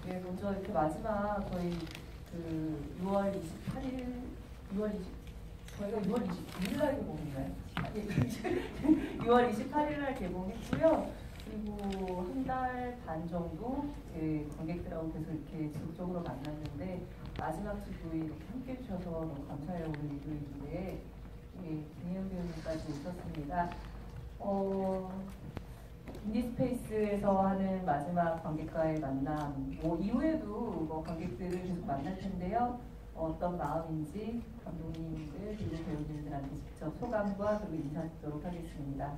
네, 먼저 이렇게 마지막 저희 그 6월 28일, 6월 20, 저희가 6월 22일 날 개봉인가요? 6월 28일 날 개봉했고요. 그리고 한 달 반 정도 관객들하고 계속 이렇게 지속적으로 만났는데 마지막 주부에 이렇게 함께 해주셔서 너무 감사해요. 오늘 일요일인데 김혜연 배우님까지 오셨습니다. 인디스페이스에서 하는 마지막 관객과의 만남, 이후에도 관객들을 계속 만날 텐데요. 어떤 마음인지 감독님들 그리고 배우님들한테 직접 소감과 그리고 인사 듣도록 하겠습니다.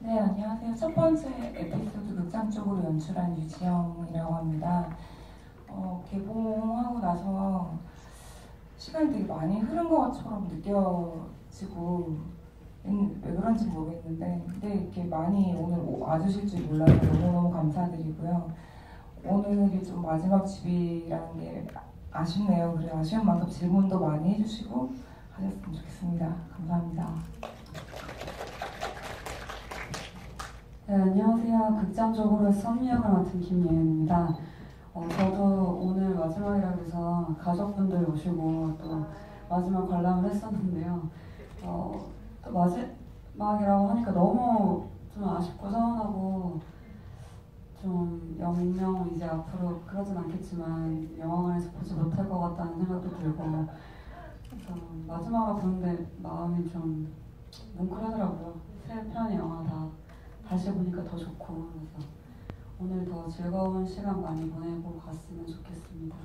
네, 안녕하세요. 첫 번째 에피소드 극장 쪽으로 연출한 유지영이라고 합니다. 개봉하고 나서 시간이 되게 많이 흐른 것처럼 느껴지고 왜 그런지 모르겠는데 근데 이렇게 많이 오늘 와주실 줄 몰라서 너무너무 감사드리고요. 오늘이 좀 마지막 집이라는 게 아쉽네요. 그래 아쉬운 만큼 질문도 많이 해주시고 하셨으면 좋겠습니다. 감사합니다. 네, 안녕하세요. 극장적으로 선미역을 맡은 김예은입니다. 저도 오늘 마지막이라고 해서 가족분들 모시고 또 마지막 관람을 했었는데요. 또 마지막이라고 하니까 너무 좀 아쉽고 서운하고 좀 영영 이제 앞으로 그러진 않겠지만 영화관에서 보지 못할 것 같다는 생각도 들고 그래서 마지막을 보는데 마음이 좀 뭉클하더라고요. 세 편의 영화 다 다시 보니까 더 좋고 그래서 오늘 더 즐거운 시간 많이 보내고 갔으면 좋겠습니다.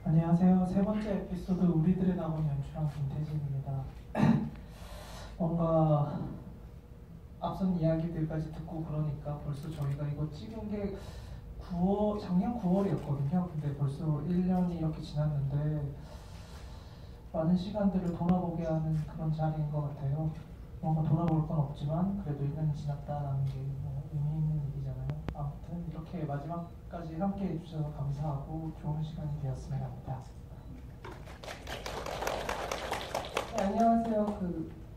안녕하세요. 세 번째 에피소드 우리들의 낙원 연출한 김태진입니다. 뭔가 앞선 이야기들까지 듣고 그러니까 벌써 저희가 이거 찍은 게 작년 9월이었거든요. 근데 벌써 1년이 이렇게 지났는데 많은 시간들을 돌아보게 하는 그런 자리인 것 같아요. 뭔가 돌아볼 건 없지만 그래도 1년이 지났다라는 게 의미 있는 일이잖아요. 아무튼 이렇게 마지막까지 함께 해주셔서 감사하고 좋은 시간이 되었으면 합니다. 네, 안녕하세요.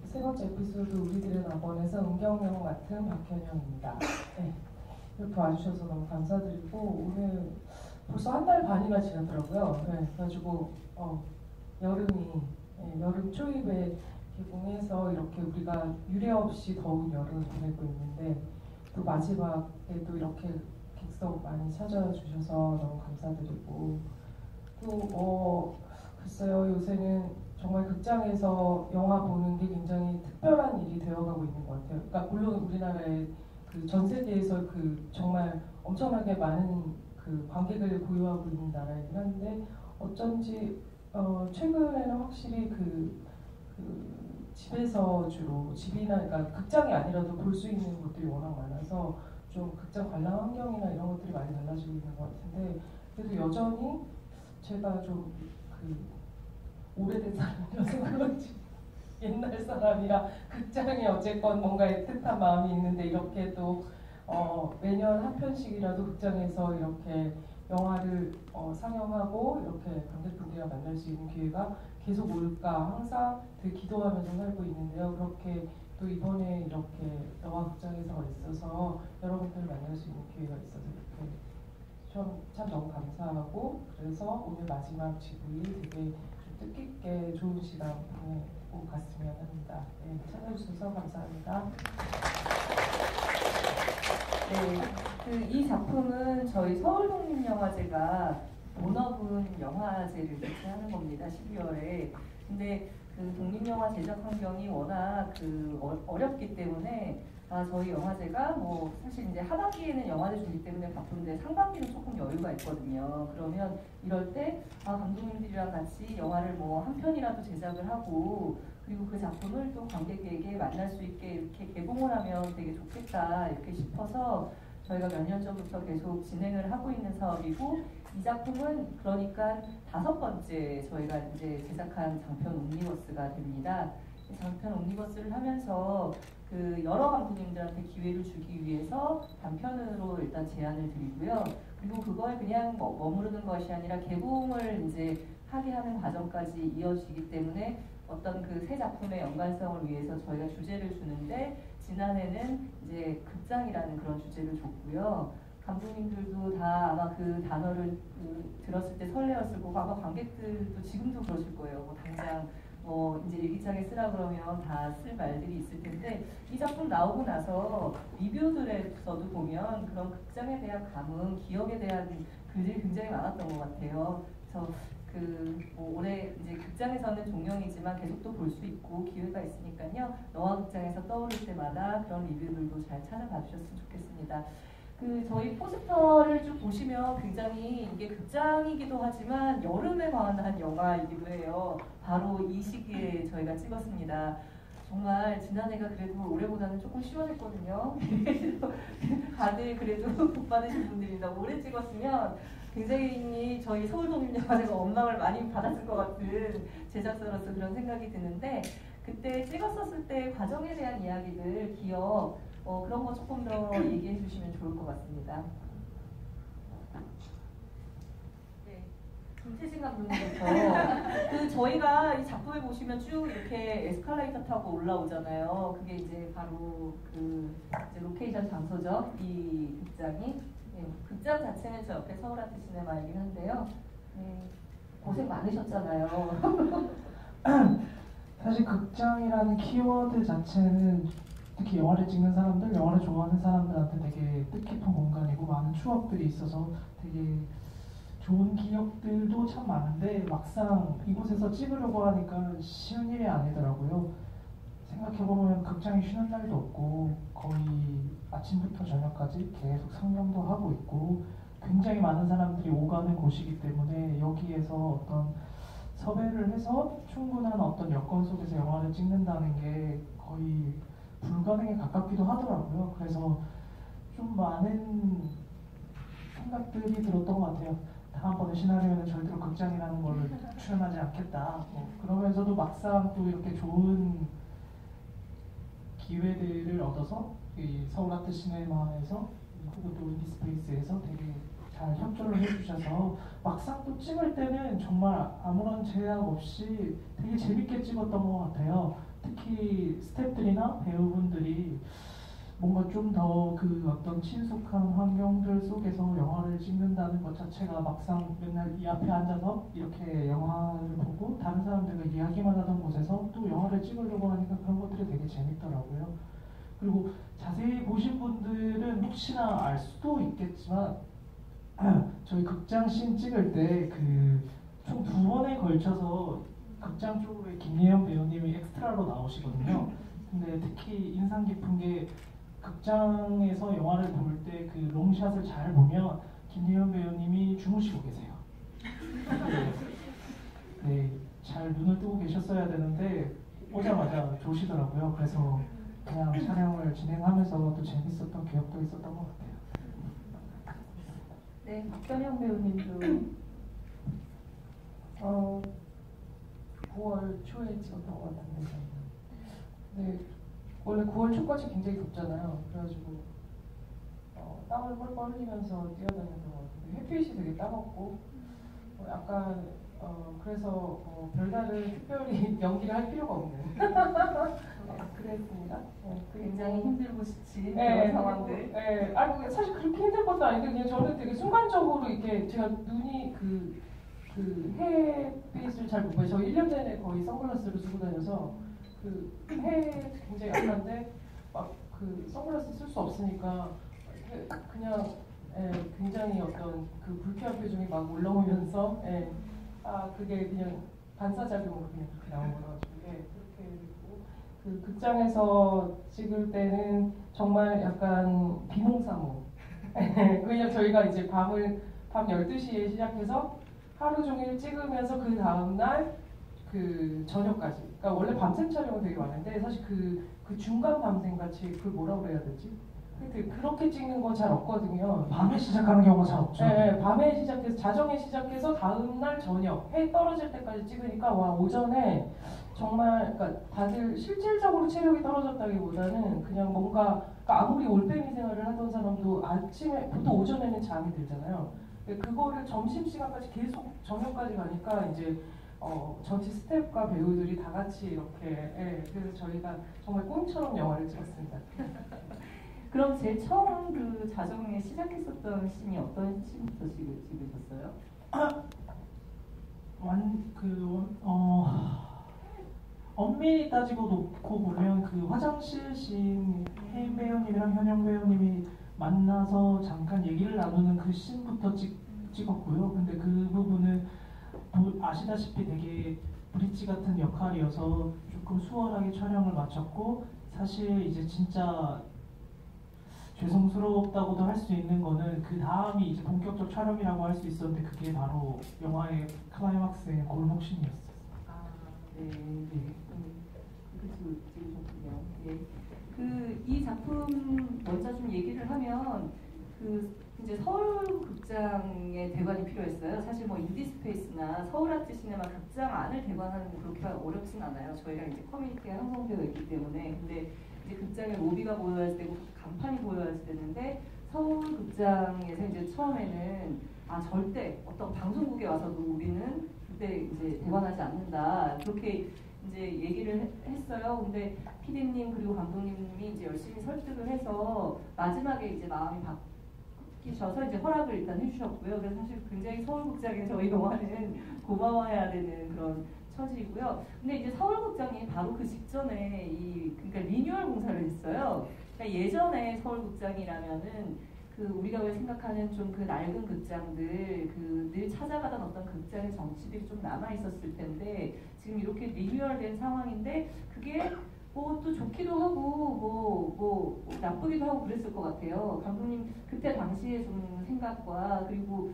세 번째 에피소드 우리들의 낙원에서 은경영 맡은 박현영입니다. 네, 이렇게 와주셔서 너무 감사드리고 오늘 벌써 한 달 반이나 지났더라고요. 네, 그래가지고 여름 초입에 개봉해서 이렇게 우리가 유례 없이 더운 여름을 보내고 있는데 또 마지막에도 이렇게 객석 많이 찾아와 주셔서 너무 감사드리고 또 글쎄요 요새는 정말 극장에서 영화 보는 게 굉장히 특별한 일이 되어가고 있는 것 같아요. 그러니까 물론 우리나라의 전 세계에서 정말 엄청나게 많은 관객을 보유하고 있는 나라이긴 한데 어쩐지 최근에는 확실히 집에서 주로 그러니까 극장이 아니라도 볼 수 있는 곳들이 워낙 많아서 좀 극장 관람 환경이나 이런 것들이 많이 달라지고 있는 것 같은데 그래도 여전히 제가 좀 오래된 사람이라서 그런지 옛날 사람이라 극장에 어쨌건 뭔가 애틋한 마음이 있는데 이렇게 또 매년 한 편씩이라도 극장에서 이렇게 영화를 상영하고 이렇게 관객분들이랑 만날 수 있는 기회가 계속 올까 항상 되게 기도하면서 살고 있는데요. 그렇게 또 이번에 이렇게 영화극장에서 있어서 여러분들을 만날 수 있는 기회가 있어서 이렇게 참 너무 감사하고 그래서 오늘 마지막 지부이 되게 좀 뜻깊게 좋은 시간 보내고 갔으면 합니다. 네, 찾아주셔서 감사합니다. 네, 이 작품은 저희 서울독립영화제가 본업은 영화제를 개최하는 겁니다. 12월에. 근데 독립영화 제작 환경이 워낙 어렵기 때문에 저희 영화제가 사실 이제 하반기에는 영화제 주기 때문에 바쁜데 상반기는 조금 여유가 있거든요. 그러면 이럴 때 감독님들이랑 같이 영화를 한 편이라도 제작을 하고 그리고 그 작품을 또 관객에게 만날 수 있게 이렇게 개봉을 하면 되게 좋겠다 이렇게 싶어서 저희가 몇 년 전부터 계속 진행을 하고 있는 사업이고 이 작품은 그러니까 5번째 저희가 이제 제작한 장편 옴니버스가 됩니다. 장편 옴니버스를 하면서 여러 감독님들한테 기회를 주기 위해서 단편으로 일단 제안을 드리고요. 그리고 그걸 그냥 머무르는 것이 아니라 개봉을 이제 하게 하는 과정까지 이어지기 때문에 어떤 새 작품의 연관성을 위해서 저희가 주제를 주는데 지난해는 이제 극장이라는 그런 주제를 줬고요. 감독님들도 다 아마 그 단어를 들었을 때 설레었을 거고 아마 관객들도 지금도 그러실 거예요. 뭐 당장 이제 일기장에 쓰라 그러면 다 쓸 말들이 있을 텐데 이 작품 나오고 나서 리뷰들에서도 보면 그런 극장에 대한 감흥, 기억에 대한 글들이 굉장히 많았던 것 같아요. 그래서 뭐 올해 이제 극장에서는 종영이지만 계속 또 볼 수 있고 기회가 있으니까요. 영화 극장에서 떠오를 때마다 그런 리뷰들도 잘 찾아봐 주셨으면 좋겠습니다. 저희 포스터를 쭉 보시면 굉장히 이게 극장이기도 하지만 여름에 관한 영화이기도 해요. 바로 이 시기에 저희가 찍었습니다. 정말 지난해가 그래도 올해보다는 조금 시원했거든요. 다들 그래도 복 받으신 분들입니다. 올해 찍었으면 굉장히 저희 서울독립영화제가 원망을 많이 받았을 것 같은 제작사로서 그런 생각이 드는데 그때 찍었었을 때 과정에 대한 이야기들, 기억 그런 거 조금 더 얘기해 주시면 좋을 것 같습니다. 네, 김태진 감독님부터 저희가 이 작품에 보시면 쭉 이렇게 에스컬레이터 타고 올라오잖아요. 그게 이제 바로 이제 로케이션 장소죠. 이 극장이. 네, 극장 자체는 저 옆에 서울아트시네마이긴 한데요. 고생 많으셨잖아요. 사실 극장이라는 키워드 자체는 특히 영화를 찍는 사람들, 영화를 좋아하는 사람들한테 되게 뜻깊은 공간이고 많은 추억들이 있어서 되게 좋은 기억들도 참 많은데 막상 이곳에서 찍으려고 하니까 쉬운 일이 아니더라고요. 생각해보면 극장에 쉬는 날도 없고 거의 아침부터 저녁까지 계속 상영도 하고 있고 굉장히 많은 사람들이 오가는 곳이기 때문에 여기에서 어떤 섭외를 해서 충분한 어떤 여건 속에서 영화를 찍는다는 게 거의 불가능에 가깝기도 하더라고요. 그래서 좀 많은 생각들이 들었던 것 같아요. 다음번에 시나리오는 절대로 극장이라는 걸 출연하지 않겠다. 그러면서도 막상 또 이렇게 좋은 기회들을 얻어서 이 서울아트시네마에서 그리고 또 인디스페이스에서 되게 잘 협조를 해주셔서 막상 또 찍을 때는 정말 아무런 제약 없이 되게 재밌게 찍었던 것 같아요. 특히 스태프들이나 배우분들이 뭔가 좀 더 어떤 친숙한 환경들 속에서 영화를 찍는다는 것 자체가 막상 맨날 이 앞에 앉아서 이렇게 영화를 보고 다른 사람들과 이야기만 하던 곳에서 또 영화를 찍으려고 하니까 그런 것들이 되게 재밌더라고요. 그리고 자세히 보신 분들은 혹시나 알 수도 있겠지만 저희 극장 씬 찍을 때 총 2번에 걸쳐서 극장 쪽으로 김예연 배우님이 엑스트라로 나오시거든요. 근데 특히 인상 깊은 게 극장에서 영화를 볼 때 그 롱샷을 잘 보면 김예연 배우님이 주무시고 계세요. 네, 잘 눈을 뜨고 계셨어야 되는데 오자마자 조시더라고요. 그래서 그냥 촬영을 진행하면서 또 재밌었던 기억도 있었던 것 같아요. 네, 박변영 배우님도 9월 초에 찍었던 것 같은데 네, 원래 9월 초까지 굉장히 덥잖아요. 그래가지고 땀을 뻘뻘 흘리면서 뛰어다녔던 것 같은데 햇빛이 되게 따갑고 약간 그래서 별다른 특별히 연기를 할 필요가 없는 그랬습니다. 굉장히 힘들고 지친 네, 그런 상황들. 네, 사실 그렇게 힘든 것도 아닌데 그냥 저는 되게 순간적으로 이렇게 제가 눈이 그 햇빛을 잘 못 봐요. 저 1년 내내 거의 선글라스를 쓰고 다녀서 해 굉장히 약한데 막 선글라스 쓸 수 없으니까 그냥 굉장히 어떤 불쾌한 표정이 막 올라오면서 그게 그냥 반사작용으로 그냥 그렇게 나온 거라가지고 그렇게 됐고 극장에서 찍을 때는 정말 약간 비몽사몽 왜냐면 저희가 이제 밤 12시에 시작해서 하루 종일 찍으면서 그 다음날 저녁까지. 그러니까 원래 밤샘 촬영은 되게 많은데 사실 그 중간 밤샘 같이 그걸 뭐라고 그래야 되지? 그렇게 찍는 건 잘 없거든요. 밤에 시작하는 경우가 잘 없죠. 네, 밤에 시작해서 자정에 시작해서 다음날 저녁 해 떨어질 때까지 찍으니까 와 오전에 정말 그러니까 다들 실질적으로 체력이 떨어졌다기보다는 그냥 뭔가 그러니까 아무리 올빼미 생활을 하던 사람도 아침에 보통 오전에는 잠이 들잖아요. 그거를 점심시간까지 계속 저녁까지 가니까 이제 전체 스태프과 배우들이 다 같이 이렇게 그래서 저희가 정말 꿈처럼 영화를 찍었습니다. 그럼 제일 처음 그 자정에 시작했었던 씬이 어떤 씬부터 찍으셨어요? 엄밀히 따지고 놓고 보면 그 화장실 씬 혜인 배우님이랑 현영 배우님이 만나서 잠깐 얘기를 나누는 그 씬부터 찍었고요. 근데 그 부분은 아시다시피 되게 브릿지 같은 역할이어서 조금 수월하게 촬영을 마쳤고, 사실 이제 진짜 죄송스럽다고도 할 수 있는 거는 그 다음이 이제 본격적 촬영이라고 할 수 있었는데 그게 바로 영화의 클라이막스의 골목씬이었어요. 네. 그렇게 찍으셨군요. 네. 이 작품 먼저 좀 얘기를 하면 이제 서울극장의 대관이 필요했어요. 사실 뭐 인디스페이스나 서울아트시네마 극장 안을 대관하는 게 그렇게 어렵진 않아요. 저희가 이제 커뮤니티가 형성되어 있기 때문에. 근데 이제 극장에 로비가 보여야지 되고 간판이 보여야지 되는데 서울극장에서 이제 처음에는 절대 어떤 방송국에 와서도 우리는 그때 이제 대관하지 않는다. 그렇게 이제 얘기를 했어요. 근데 PD님 그리고 감독님이 이제 열심히 설득을 해서 마지막에 이제 마음이 바뀌셔서 이제 허락을 일단 해주셨고요. 그래서 사실 굉장히 서울극장에 저희 영화는 고마워해야 되는 그런 처지이고요. 근데 이제 서울극장이 바로 그 직전에 그러니까 리뉴얼 공사를 했어요. 그러니까 예전에 서울극장이라면은 우리가 왜 생각하는 좀 그 낡은 극장들, 늘 찾아가던 어떤 극장의 정치들이 좀 남아 있었을 텐데 지금 이렇게 리뉴얼된 상황인데 그게 뭐 또 좋기도 하고 뭐 나쁘기도 하고 그랬을 것 같아요. 감독님 그때 당시에 좀 생각과 그리고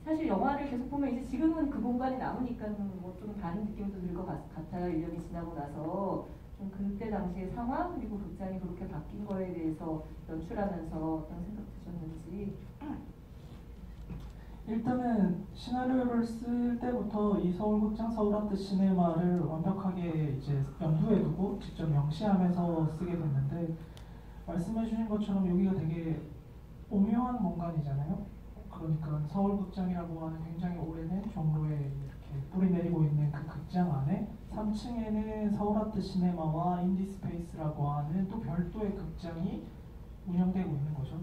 사실 영화를 계속 보면 이제 지금은 그 공간이 남으니까 뭐 좀 다른 느낌도 들 것 같아요. 1년이 지나고 나서 좀 그때 당시의 상황 그리고 극장이 그렇게 바뀐 거에 대해서 연출하면서 어떤 생각 드셨는지. 일단은 시나리오를 쓸 때부터 이 서울극장 서울아트 시네마를 완벽하게 이제 염두에 두고 직접 명시하면서 쓰게 됐는데, 말씀해주신 것처럼 여기가 되게 오묘한 공간이잖아요. 그러니까 서울극장이라고 하는 굉장히 오래된 종로에 이렇게 뿌리 내리고 있는 그 극장 안에 3층에는 서울아트 시네마와 인디스페이스라고 하는 또 별도의 극장이 운영되고 있는 거죠.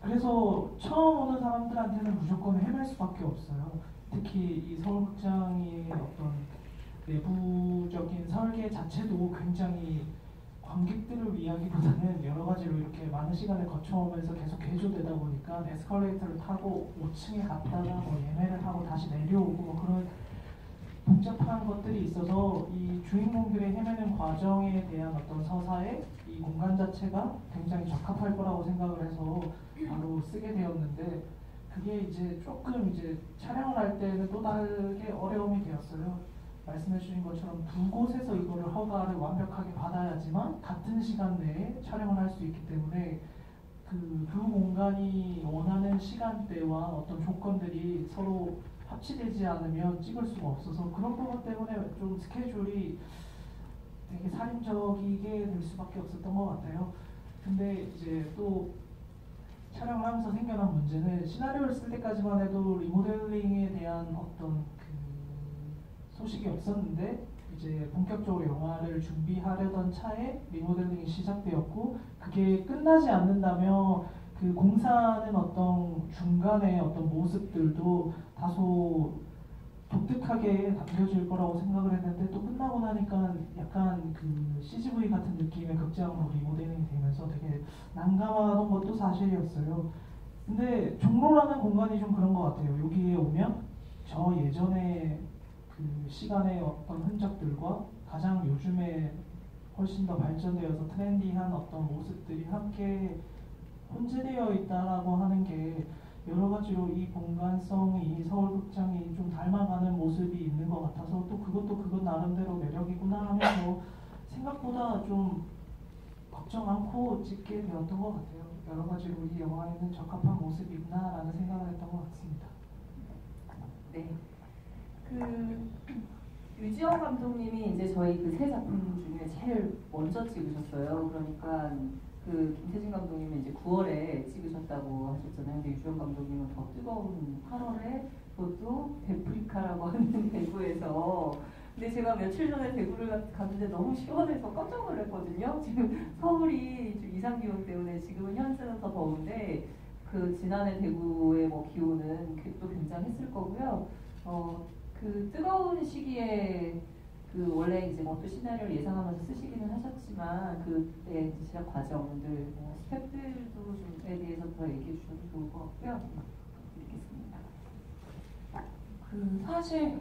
그래서 처음 오는 사람들한테는 무조건 헤맬 수밖에 없어요. 특히 이 서울극장의 어떤 내부적인 설계 자체도 굉장히 관객들을 위하기보다는 여러 가지로 이렇게 많은 시간을 거쳐오면서 계속 개조되다 보니까 에스컬레이터를 타고 5층에 갔다가 뭐 예매를 하고 다시 내려오고 뭐 그런 복잡한 것들이 있어서 이 주인공들의 헤매는 과정에 대한 어떤 서사에 이 공간 자체가 굉장히 적합할 거라고 생각을 해서 바로 쓰게 되었는데, 그게 이제 조금 이제 촬영을 할 때는 또 다르게 어려움이 되었어요. 말씀해주신 것처럼 두 곳에서 이거를 허가를 완벽하게 받아야지만 같은 시간 내에 촬영을 할 수 있기 때문에 두 공간이 원하는 시간대와 어떤 조건들이 서로 합치되지 않으면 찍을 수가 없어서 그런 부분 때문에 좀 스케줄이 되게 살인적이게 될 수밖에 없었던 것 같아요. 근데 이제 또 촬영을 하면서 생겨난 문제는 시나리오를 쓸 때까지만 해도 리모델링에 대한 어떤 소식이 없었는데 이제 본격적으로 영화를 준비하려던 차에 리모델링이 시작되었고, 그게 끝나지 않는다면 그 공사하는 어떤 중간에 어떤 모습들도 다소 독특하게 담겨질 거라고 생각을 했는데 또 끝나고 나니까 약간 CGV 같은 느낌의 극장으로 리모델링이 되면서 되게 난감하던 것도 사실이었어요. 근데 종로라는 공간이 좀 그런 것 같아요. 여기에 오면 저 예전에 시간의 어떤 흔적들과 가장 요즘에 훨씬 더 발전되어서 트렌디한 어떤 모습들이 함께 혼재되어 있다라고 하는 게 여러 가지로 이 공간성이 서울극장이 좀 닮아가는 모습이 있는 것 같아서 또 그것 나름대로 매력이구나 하면서 생각보다 좀 걱정 않고 찍게 되었던 것 같아요. 여러 가지로 이 영화에는 적합한 모습이 있나라는 생각을 했던 것 같습니다. 네. 유지영 감독님이 이제 저희 세 작품 중에 제일 먼저 찍으셨어요. 그러니까 김태진 감독님은 이제 9월에 찍으셨다고 하셨잖아요. 근데 유지영 감독님은 더 뜨거운 8월에 에피소드 베프리카라고 하는 대구에서. 근데 제가 며칠 전에 대구를 갔는데 너무 시원해서 깜짝 놀랐거든요. 지금 서울이 좀 이상 기온 때문에 지금은 현재는 더 더운데 그 지난해 대구의 뭐 기온은 또 굉장했을 거고요. 그 뜨거운 시기에 그 원래 이제 뭐 또 시나리오를 예상하면서 쓰시기는 하셨지만 그때 제작 과정들, 뭐 스태프들도 좀에 대해서 더 얘기해 주셔도 좋을 것 같고요. 드리겠습니다. 그 사실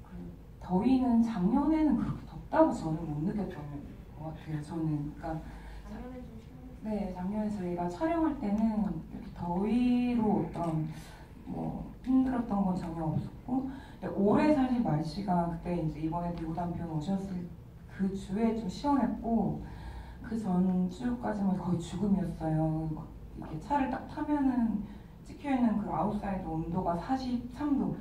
그 더위는 작년에는 그렇게 덥다고 저는 못 느꼈던 것 같아요. 저는 그러니까 작년에 좀 네, 작년에 저희가 촬영할 때는 이렇게 더위로 어떤 뭐 힘들었던 건 전혀 없었고, 근데 올해 사실 날씨가 그때 이제 이번에 대구 단편 오셨을 그 주에 좀 시원했고 그 전 주까지만 거의 죽음이었어요. 막 이렇게 차를 딱 타면은 찍혀 있는 그 아웃사이드 온도가 43도.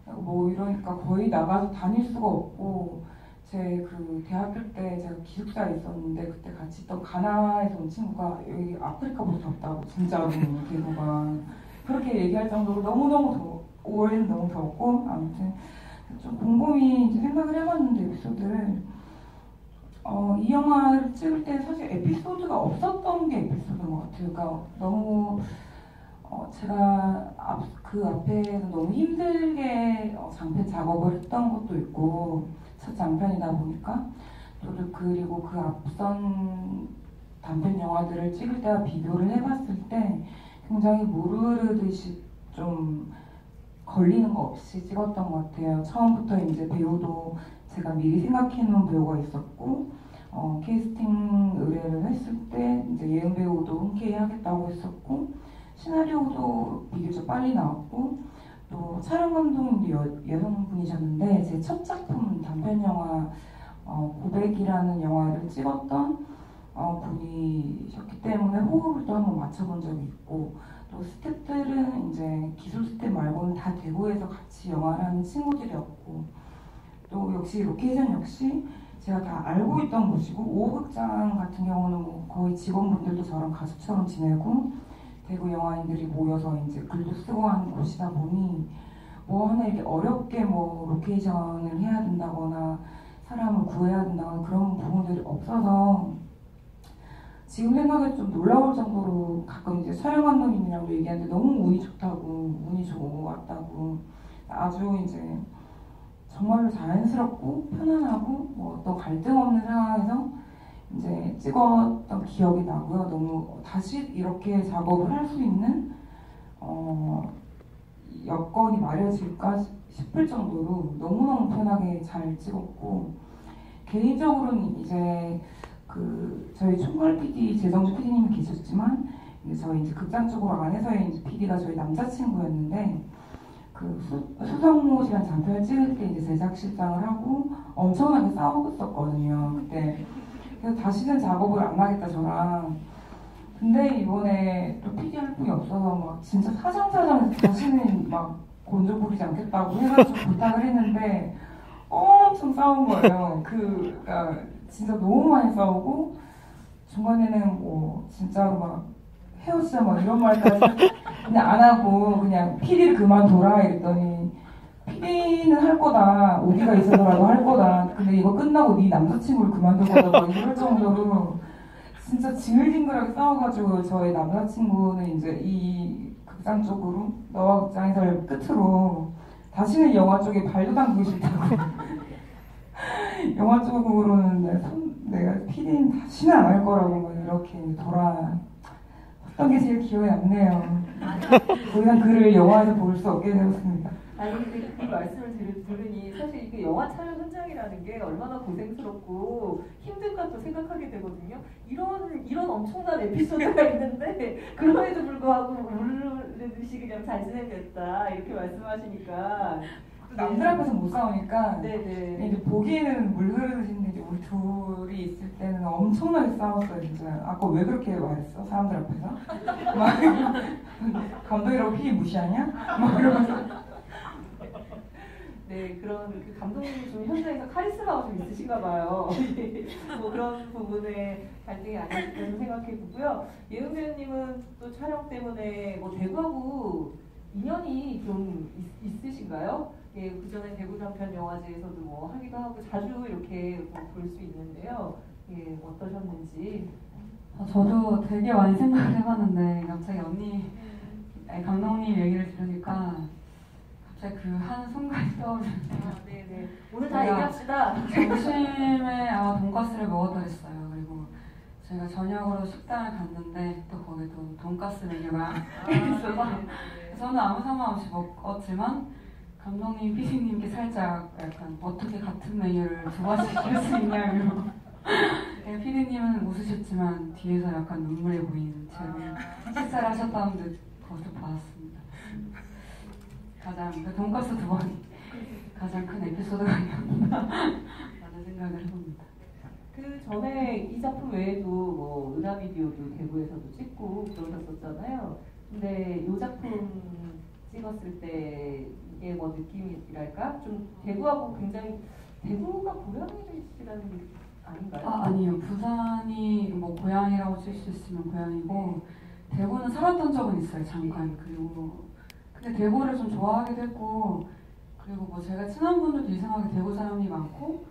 뭐 이러니까 거의 나가서 다닐 수가 없고, 제 그 대학교 때 제가 기숙사에 있었는데 그때 같이 있던 가나에서 온 친구가 여기 아프리카보다 덥다고, 진짜로 대구가 그렇게 얘기할 정도로 너무너무 올해는 너무 더웠고, 아무튼 좀 곰곰이 이제 생각을 해봤는데 에피소드를 이 영화를 찍을 때 사실 에피소드가 없었던 게 에피소드인 것 같아요. 그러니까 너무 제가 그 앞에서 너무 힘들게 장편 작업을 했던 것도 있고, 첫 장편이다 보니까 또 그리고 그 앞선 단편 영화들을 찍을 때와 비교를 해봤을 때 굉장히 무르르듯이 좀 걸리는 거 없이 찍었던 것 같아요. 처음부터 이제 배우도 제가 미리 생각해놓은 배우가 있었고, 캐스팅 의뢰를 했을 때 이제 예은 배우도 흔쾌히 하겠다고 했었고, 시나리오도 비교적 빨리 나왔고, 또 촬영 감독님도 여성분이셨는데 제 첫 작품 단편 영화 고백이라는 영화를 찍었던 분이셨기 때문에 호흡을 또 한번 맞춰본 적이 있고, 또 스태프들은 이제 기술 스태프 말고는 다 대구에서 같이 영화를 하는 친구들이었고, 또 역시 로케이션 역시 제가 다 알고 있던 곳이고, 오호극장 같은 경우는 뭐 거의 직원분들도 저랑 가족처럼 지내고 대구 영화인들이 모여서 이제 글도 쓰고 하는 곳이다 보니 뭐 하나 이렇게 어렵게 뭐 로케이션을 해야 된다거나 사람을 구해야 된다거나 그런 부분들이 없어서 지금 생각해도 좀 놀라울 정도로 가끔 이제 촬영 감독님이랑도 얘기하는데 너무 운이 좋다고, 운이 좋았다고, 아주 이제 정말로 자연스럽고 편안하고 뭐 또 갈등 없는 상황에서 이제 찍었던 기억이 나고요. 너무 다시 이렇게 작업을 할 수 있는 여건이 마련질까 싶을 정도로 너무너무 편하게 잘 찍었고, 개인적으로는 이제 그 저희 총괄 PD 재정주 PD님이 계셨지만 저희 이제 극장 쪽으로 안에서의 이제 PD가 저희 남자친구였는데, 그 수성모시라는 장편을 찍을 때 이제 제작실장을 하고 엄청나게 싸웠었거든요. 그때 그래서 다시는 작업을 안 하겠다 저랑. 근데 이번에 또 PD 할 분이 없어서 막 진짜 사장사장 다시는 막 곤조 부리지 않겠다고 해가지고 부탁을 했는데 엄청 싸운 거예요. 그러니까 진짜 너무 많이 싸우고 중간에는 뭐 진짜로 막 헤어지자 막 이런 말까지 그냥 안 하고 그냥 PD를 그만둬라 이랬더니, PD는 할 거다, 오기가 있어서라도 할 거다, 근데 이거 끝나고 네 남자친구를 그만둘 거다 막 이럴 정도로 진짜 징글징글하게 싸워가지고 저희 남자친구는 이제 이 극장 쪽으로, 너와 극장에서를 끝으로 다시는 영화 쪽에 발도 담그기 싫다고 영화 쪽으로는 내가 PD는 다시는 안 할 거라고 막 이렇게 돌아왔던 게 제일 기억에 남네요. 더 이상 그를 영화에서 볼 수 없게 되었습니다. 아니 근데 그 말씀을 들으니 사실 이게 영화 촬영 현장이라는 게 얼마나 고생스럽고 힘든가 또 생각하게 되거든요. 이런 엄청난 에피소드가 있는데 그럼에도 불구하고 물르듯이 그냥 잘 지내겠다 이렇게 말씀하시니까 남들 앞에서 못 싸우니까 네네. 이제 보기에는 물 흐르듯인데 이제 우리 둘이 있을 때는 엄청나게 싸웠어요. 진짜 아까 왜 그렇게 말했어? 사람들 앞에서 막 감독이라고 PD 무시하냐? 막 이러면서. 네, 그런 그 감독님이 좀 현장에서 카리스마가 좀 있으신가 봐요. 뭐 그런 부분에 갈등이 아닐까 생각해 보고요. 예은 배우님은 또 촬영 때문에 뭐 대구하고 인연이 좀 있으신가요? 예, 그 전에 대구 단편 영화제에서도 뭐 하기도 하고 자주 이렇게 뭐 볼 수 있는데요. 예, 어떠셨는지. 저도 되게 많이 생각을 해봤는데 갑자기 감독님 얘기를 들으니까 갑자기 그 한 순간이 떠오르는데요. 아, 네네. 오늘 다 얘기합시다. 점심에 아마 돈가스를 먹었다 했어요. 그리고 제가 저녁으로 식당을 갔는데 또 거기 또 돈가스 메뉴가 있어서 저는 아무 상관없이 먹었지만 감독님, PD님께 살짝 약간 어떻게 같은 메뉴를 두 번씩 시킬 수 있냐고 PD님은 웃으셨지만 뒤에서 약간 눈물이 보이는 채로 식사를 하셨다는 듯 거기서 받았습니다. 그 돈가스 두 번이 가장 큰 에피소드가 아니었나 라는 생각을 해봅니다. 그 전에 이 작품 외에도 뭐 은하비디오도 대구에서도 찍고 그러셨었잖아요. 근데 이 작품 찍었을 때 이게 뭐 느낌이랄까? 좀 대구하고 굉장히 대구가 고향이시라는 게 아닌가요? 아니요. 부산이 뭐 고향이라고 칠 수 있으면 고향이고 대구는 살았던 적은 있어요. 잠깐. 그리고 근데 대구를 좀 좋아하게 됐고 그리고 뭐 제가 친한 분들도 이상하게 대구 사람이 많고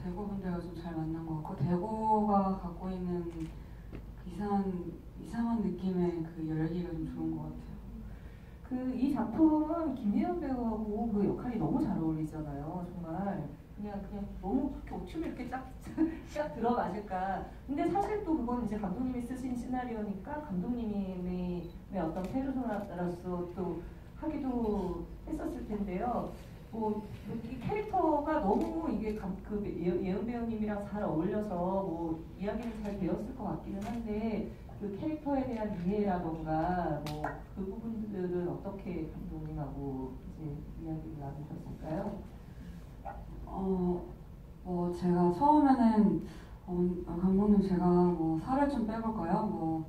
대구 분들과 좀 잘 만난 것 같고 대구가 갖고 있는 이상한 느낌의 그 열기가 좀 좋은 것 같아요. 이 작품은 김예은 배우하고 그 역할이 너무 잘 어울리잖아요. 정말 그냥 너무 그렇게 어쩜 이렇게 쫙 들어맞을까. 근데 사실 또 그건 이제 감독님이 쓰신 시나리오니까 감독님의 어떤 페르소나로서 또 하기도 했었을 텐데요. 뭐 이 캐릭터가 너무 이게 예은 배우님이랑 잘 어울려서 뭐 이야기는 잘 되었을 것 같기는 한데 그 캐릭터에 대한 이해라던가 뭐 그 부분들은 어떻게 감독님하고 이제 이야기를 나누셨을까요? 뭐 제가 처음에는 감독님 제가 뭐 살을 좀 빼볼까요? 뭐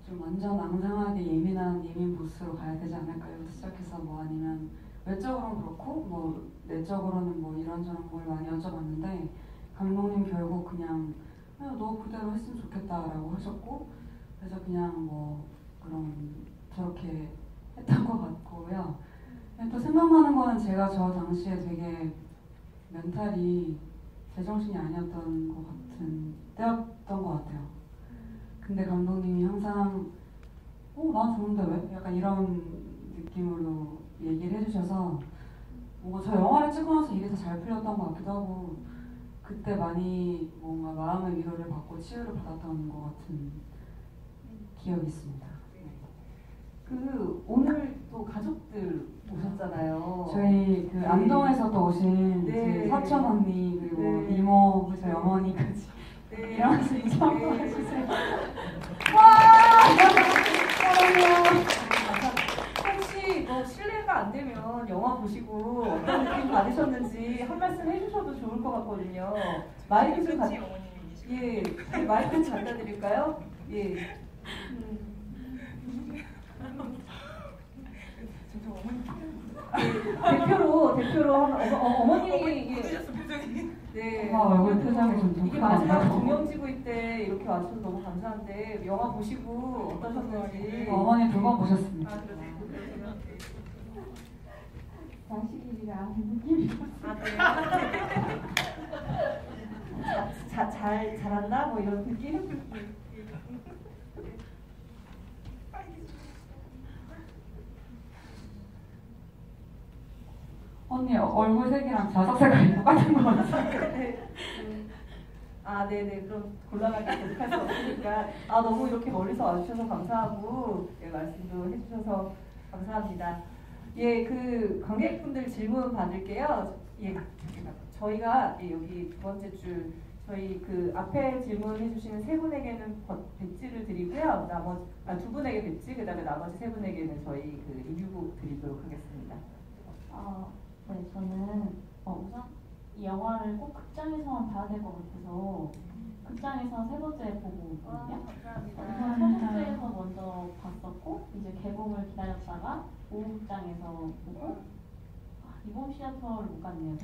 좀 완전 앙상하게 예민 보스로 가야 되지 않을까요? 시작해서 뭐 아니면 외적으로는 그렇고 뭐 내적으로는 뭐 이런저런 걸 많이 여쭤봤는데 감독님 결국 그냥 너 그대로 했으면 좋겠다라고 하셨고 그래서 그냥 뭐 그럼 저렇게 했던 것 같고요. 또 생각나는 거는 제가 저 당시에 되게 멘탈이 제정신이 아니었던 것 같은 때였던 것 같아요. 근데 감독님이 항상 난 좋은데 왜? 약간 이런 느낌으로 얘기를 해주셔서 뭔가 저 영화를 찍고 나서 일이 더 잘 풀렸던 것 같기도 하고 그때 많이 뭔가 마음의 위로를 받고 치유를 받았던 것 같은 기억이 있습니다. 오늘 또 가족들 오셨잖아요. 저희 그 안동에서 또 오신 제 사촌 언니 그리고 이모 저희 어머니까지 이러면서 인사 한번 해주세요. 와! 사랑해요. 혹시 뭐 실례가 안 되면 영화 보시고 어떤 느낌 받으셨는지 한 말씀 해주셔도 좋을 것 같거든요. 마이크 좀 마이크 좀 갖다 드릴까요? 예. 대표로 어머님이 네. 얼굴 표정이 좀 이게 마지막 동영지구일 때 이렇게 와주셔서 너무 감사한데 영화 보시고 어떠셨는지. 어머니 두 번 보셨습니다. 자식이랑 느낌이 잘한다 뭐 이런 느낌. 언니 얼굴 색이랑 자석 색깔이 똑같은 것 같아요. 네네. 그럼 곤란하게 계속할 수 없으니까 너무 이렇게 멀리서 와주셔서 감사하고 말씀도 해주셔서 감사합니다. 그 관객분들 질문 받을게요. 저희가 여기 두 번째 줄 저희 앞에 질문해주시는 세 분에게는 배지를 드리고요. 두 분에게 배지, 그다음에 나머지 세 분에게는 저희 리뷰북 드리도록 하겠습니다. 네, 저는 우선 이 영화를 꼭 극장에서만 봐야 될 것 같아서 극장에서 세 번째 보고 있거든요. 우선 세 번째에서 먼저 봤었고 이제 개봉을 기다렸다가 오후극장에서 보고 이번 시어터를 못 갔네요.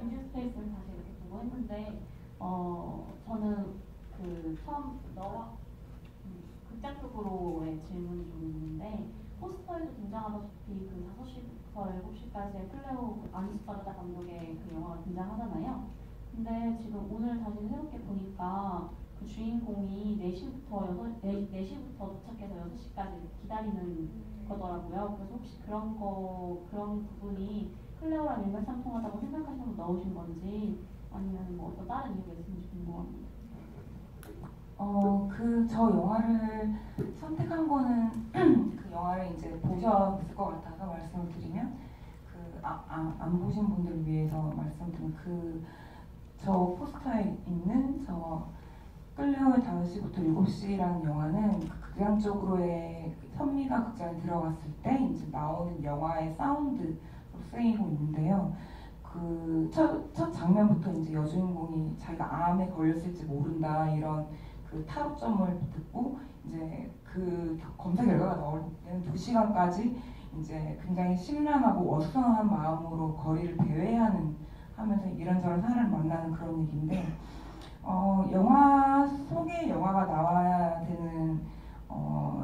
인듀스페이스를 다시 이렇게 보고 했는데 저는 처음 너와 극장 쪽으로의 질문이 좀 있는데 포스터에도 등장하다시피 그 5시부터 7시까지의 클레오 아니스 바르다 감독의 그 영화가 등장하잖아요. 근데 지금 오늘 다시 새롭게 보니까 그 주인공이 4시부터 도착해서 6시까지 기다리는 거더라고요. 그래서 혹시 그런 부분이 클레오랑 일맥상통하다고 생각하셔서 넣으신 건지 아니면 뭐 어떤 다른 이유가 있는지 궁금합니다. 저 영화를 선택한 거는 그 영화를 이제 보셨을 것 같아서 말씀을 드리면 안 보신 분들을 위해서 말씀드리면 저 포스터에 있는 저 클레오의 5시부터 7시라는 영화는 그 극장 쪽으로의 선미가 극장에 들어갔을 때 이제 나오는 영화의 사운드로 쓰이고 있는데요. 그 첫 장면부터 이제 여주인공이 자기가 암에 걸렸을지 모른다 이런 그 타로점을 듣고 이제 그 검사 결과가 나올 때는 2시간까지 이제 굉장히 심란하고 어수선한 마음으로 거리를 배회하면서 이런저런 사람을 만나는 그런 얘기인데 영화 속에 영화가 나와야 되는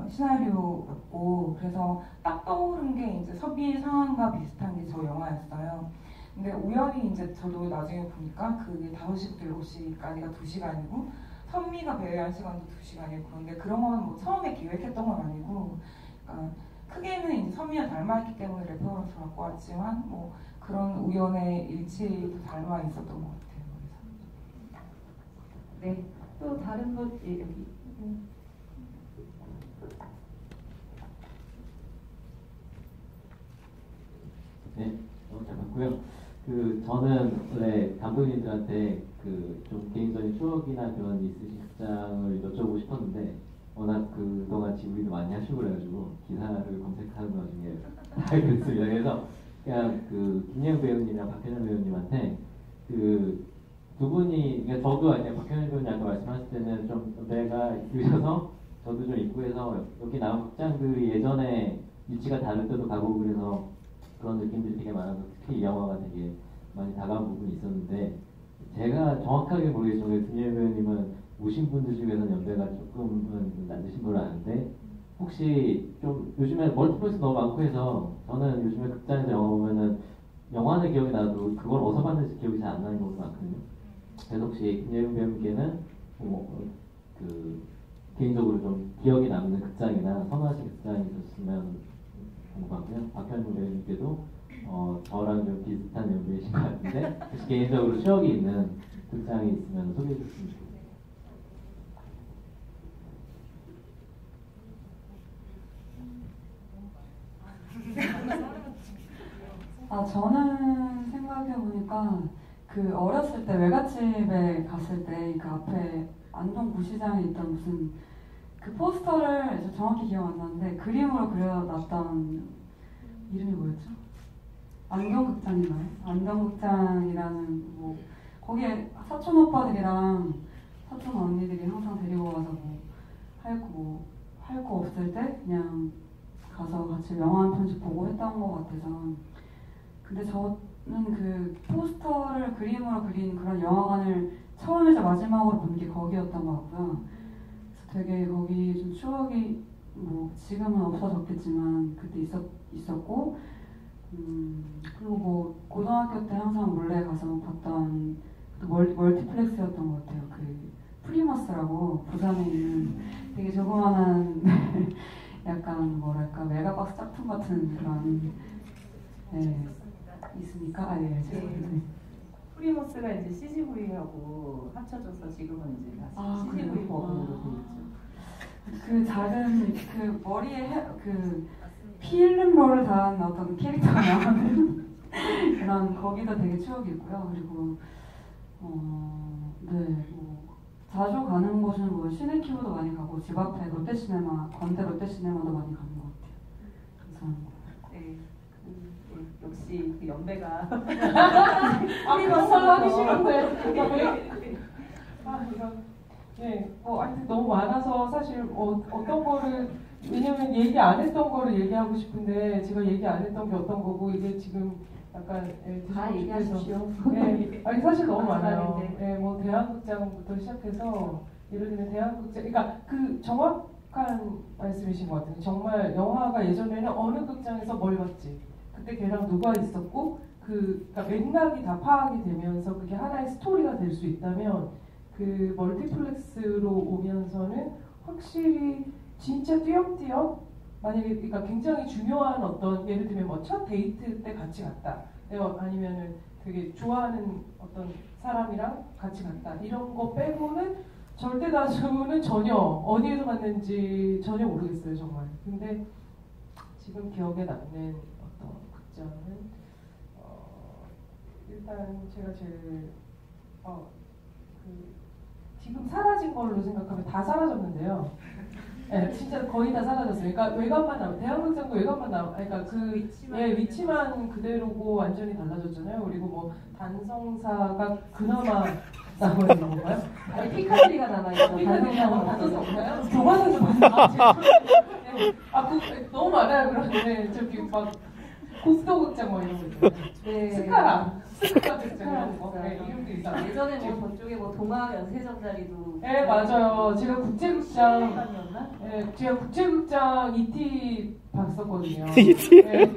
시나리오였고 그래서 딱 떠오른 게 이제 섭비의 상황과 비슷한 게 저 영화였어요. 근데 우연히 이제 저도 나중에 보니까 그게 5시부터 7시까지가 2시간이고 선미가 배회한 시간도 2시간이고 그런데 그런 건 뭐 처음에 계획했던 건 아니고 그러니까 크게는 이제 선미와 닮아있기 때문에 레퍼런스를 갖고 왔지만 뭐 그런 우연의 일치도 닮아 있었던 것 같아요. 그래서. 네, 또 다른 분 여기. 네, 잘 봤고요. 저는 원래 감독님들한테 좀 개인적인 추억이나 그런 있으신 극장을 여쭤보고 싶었는데 워낙 그동안 지구이도 많이 하시고 그래가지고 기사를 검색하는 와중에 다 알게 됐습니다. 그래서 그냥 김예은 배우님이랑 박현영 배우님한테 두 분이 그러니까 저도 아니라 박현영 배우님 아까 말씀하실 때는 좀 연배가 있으셔서 저도 좀 있고 해서 여기 나온 극장들이 예전에 위치가 다를 때도 가보고 그래서 그런 느낌들이 되게 많아서 특히 이 영화가 되게 많이 다가온 부분이 있었는데 제가 정확하게 모르겠지만 김예은 배우님은 오신 분들 중에서는 연배가 조금은 낮으신 걸로 아는데 혹시 좀 요즘에 멀티플렉스 너무 많고 해서 저는 요즘에 극장에서 영화 보면은 영화는 기억이 나도 그걸 어디서 봤는지 기억이 잘 안 나는 경우도 많거든요. 그래서 혹시 김예은 배우님께는 개인적으로 좀 기억에 남는 극장이나 선호하시는 극장이 있었으면 궁금하고요. 박현영 배우님께도 저랑 좀 비슷한 연배이신 것 같은데 혹시 개인적으로 추억이 있는 극장이 있으면 소개해 주시면 좋겠습니다. 저는 생각해보니까 어렸을 때 외갓집에 갔을 때 그 앞에 안동 구시장에 있던 무슨 그 포스터를 저 정확히 기억 안 나는데 그림으로 그려놨던 이름이 뭐였죠? 안동극장인가요? 안동극장이라는 뭐 거기에 사촌 오빠들이랑 사촌 언니들이 항상 데리고 가서 할 거 없을 때 그냥 가서 같이 영화 한 편씩 보고 했던 것 같아서 근데 저는 그 포스터를 그림으로 그린 그런 영화관을 처음에서 마지막으로 본 게 거기였던 것 같고요. 그래서 되게 거기 좀 추억이 뭐 지금은 없어졌겠지만 그때 있었고 그리고 뭐 고등학교 때 항상 몰래 가서 봤던 멀티플렉스였던 것 같아요. 프리머스라고 부산에 있는 되게 조그만한 약간 뭐랄까 메가박스 짝퉁 같은 그런 있으니까 죄송합니다. 프리머스가 이제 CGV하고 합쳐져서 지금은 이제 다시 CGV 그래요? 버전으로 돼 있죠. 그 작은 머리에 필름롤을 단 어떤 캐릭터가 나오는 그런 거기도 되게 추억이 있고요. 그리고 자주 가는 곳은 뭐 시네큐브도 많이 가고 집 앞에 롯데시네마, 건대 롯데시네마도 많이 가는 것 같아요. 감사합니다. 네, 역시 그 연배가 프리머스로 하기 싫은데 하여튼 너무 많아서 사실 어떤 거를 왜냐면 얘기 안 했던 거를 얘기하고 싶은데 제가 얘기 안 했던 게 어떤 거고 이게 지금 약간 다 얘기하십시오. 아니 사실 너무 많아요. 뭐 대한극장부터 시작해서 예를 들면 대한극장, 그러니까 정확한 정확한 말씀이신 것 같아요. 정말 영화가 예전에는 어느 극장에서 뭘 봤지, 그때 걔랑 누가 있었고, 그러니까 맥락이 다 파악이 되면서 그게 하나의 스토리가 될 수 있다면, 그 멀티플렉스로 오면서는 확실히 진짜 띄엄띄엄, 만약에 그러니까 굉장히 중요한 어떤, 예를 들면 뭐 첫 데이트 때 같이 갔다, 아니면은 되게 좋아하는 어떤 사람이랑 같이 갔다, 이런 거 빼고는 절대 다수는 전혀 어디에서 봤는지 전혀 모르겠어요, 정말. 근데 지금 기억에 남는 어떤 극장은 일단 제가 제일 지금 사라진 걸로 생각하면 다 사라졌는데요. 네, 진짜 거의 다 사라졌어요. 그러니까 외관만 남, 대한극장도 외관만 남, 그러니까 그 위치만 그대로고 완전히 달라졌잖아요. 그리고 뭐 단성사가 그나마 남아 있는 건가요? 아니 피카디리가 남아있어. 피카디리가 받을 수 없나요? 교과서는 좀 봤어요. 너무 많아요. 그런데 저기 막 고스톱극장 뭐 이런 거 있잖아요. 네. 스카라 극장 이런 거. 네, 이름도 이상해요. 예전에 뭐 저쪽에 뭐 동아 연세전자리도. 네, 맞아요. 제가 국제극장. 시간이었나? 네, 제가 국제극장 ET 봤었거든요. ET? 네.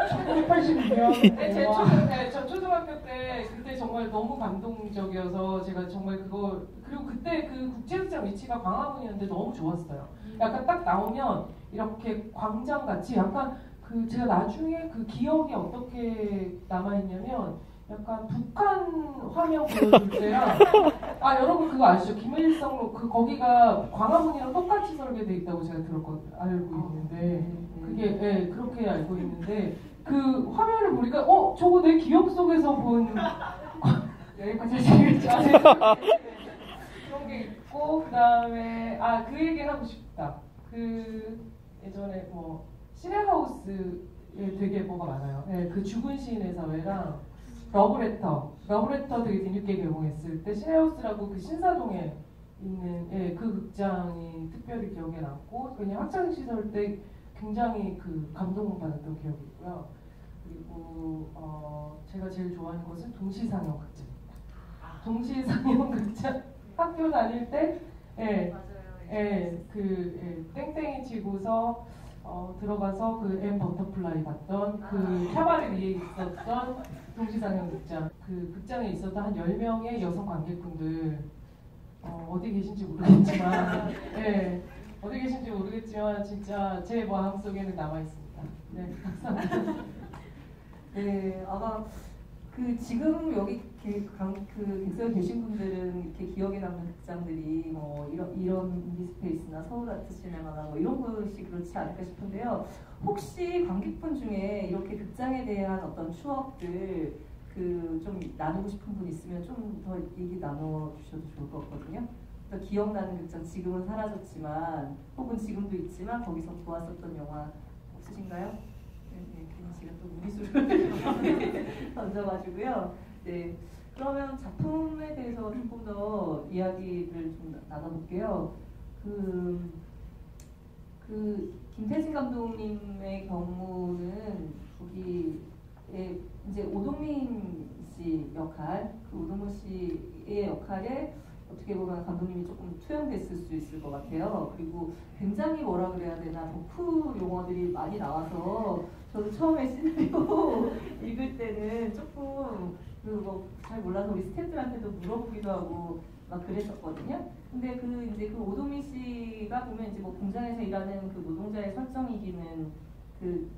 1986년. 네, 저 초등학교 때 그때 정말 너무 감동적이어서 제가 정말 그거, 그리고 그때 그 국제극장 위치가 광화문이었는데 너무 좋았어요. 약간 딱 나오면 이렇게 광장 같이 약간 그 제가 나중에 그 기억이 어떻게 남아있냐면 약간 북한 화면 보여줄 때랑 여러분 그거 아시죠? 김일성로 그 거기가 광화문이랑 똑같이 설계돼 있다고 제가 알고 있는데 그게 그렇게 알고 있는데 그 화면을 보니까 저거 내 기억 속에서 본 여기까지 하시겠죠? 그런 게 있고 그다음에 그 얘기를 하고 싶다. 그 예전에 뭐 시네하우스에 되게 뭐가 많아요. 네, 그 죽은 시인의 사회랑 러브레터 되게 뒤늦게 개봉했을 때 시네하우스라고 그 신사동에 있는 그 극장이 특별히 기억에 남고 그냥 학창 시절 때 굉장히 그 감동받았던 기억이 있고요. 그리고 제가 제일 좋아하는 것은 동시상영 극장입니다. 동시상영 극장 학교 다닐 때 땡땡이 치고서 들어가서 그 M 버터플라이 봤던 그 캬바레 위에 있었던 동시상영 극장, 그 극장에 있었던 한 10명의 여성 관객분들 어디 계신지 모르겠지만 어디 계신지 모르겠지만 진짜 제 마음속에는 남아있습니다. 네, 감사합니다. 네, 아마 그 지금 여기 객석에 계신 분들은 이렇게 기억에 남는 극장들이 뭐 이런 인디스페이스나 서울아트시네마나 뭐 이런 것이 그렇지 않을까 싶은데요. 혹시 관객분 중에 이렇게 극장에 대한 어떤 추억들 좀 나누고 싶은 분 있으면 좀 더 얘기 나눠주셔도 좋을 것 같거든요. 그러니까 기억나는 극장, 지금은 사라졌지만 혹은 지금도 있지만 거기서 좋았었던 영화 없으신가요? 네, 괜히 제가 또 무리수를 던져가지고요. 네, 그러면 작품에 대해서 조금 더 이야기를 좀 나눠볼게요. 김태진 감독님의 경우는 거기에 이제 오동민 씨 역할, 그 오동민 씨의 역할에 어떻게 보면 감독님이 조금 투영됐을 수 있을 것 같아요. 그리고 굉장히 뭐라 그래야 되나 덕후 용어들이 많이 나와서 저도 처음에 시나리오 읽을 때는 조금 잘 몰라서 우리 스태프들한테도 물어보기도 하고 막 그랬었거든요. 근데 이제 그 오동민 씨가 보면 이제 뭐 공장에서 일하는 그 노동자의 설정이기는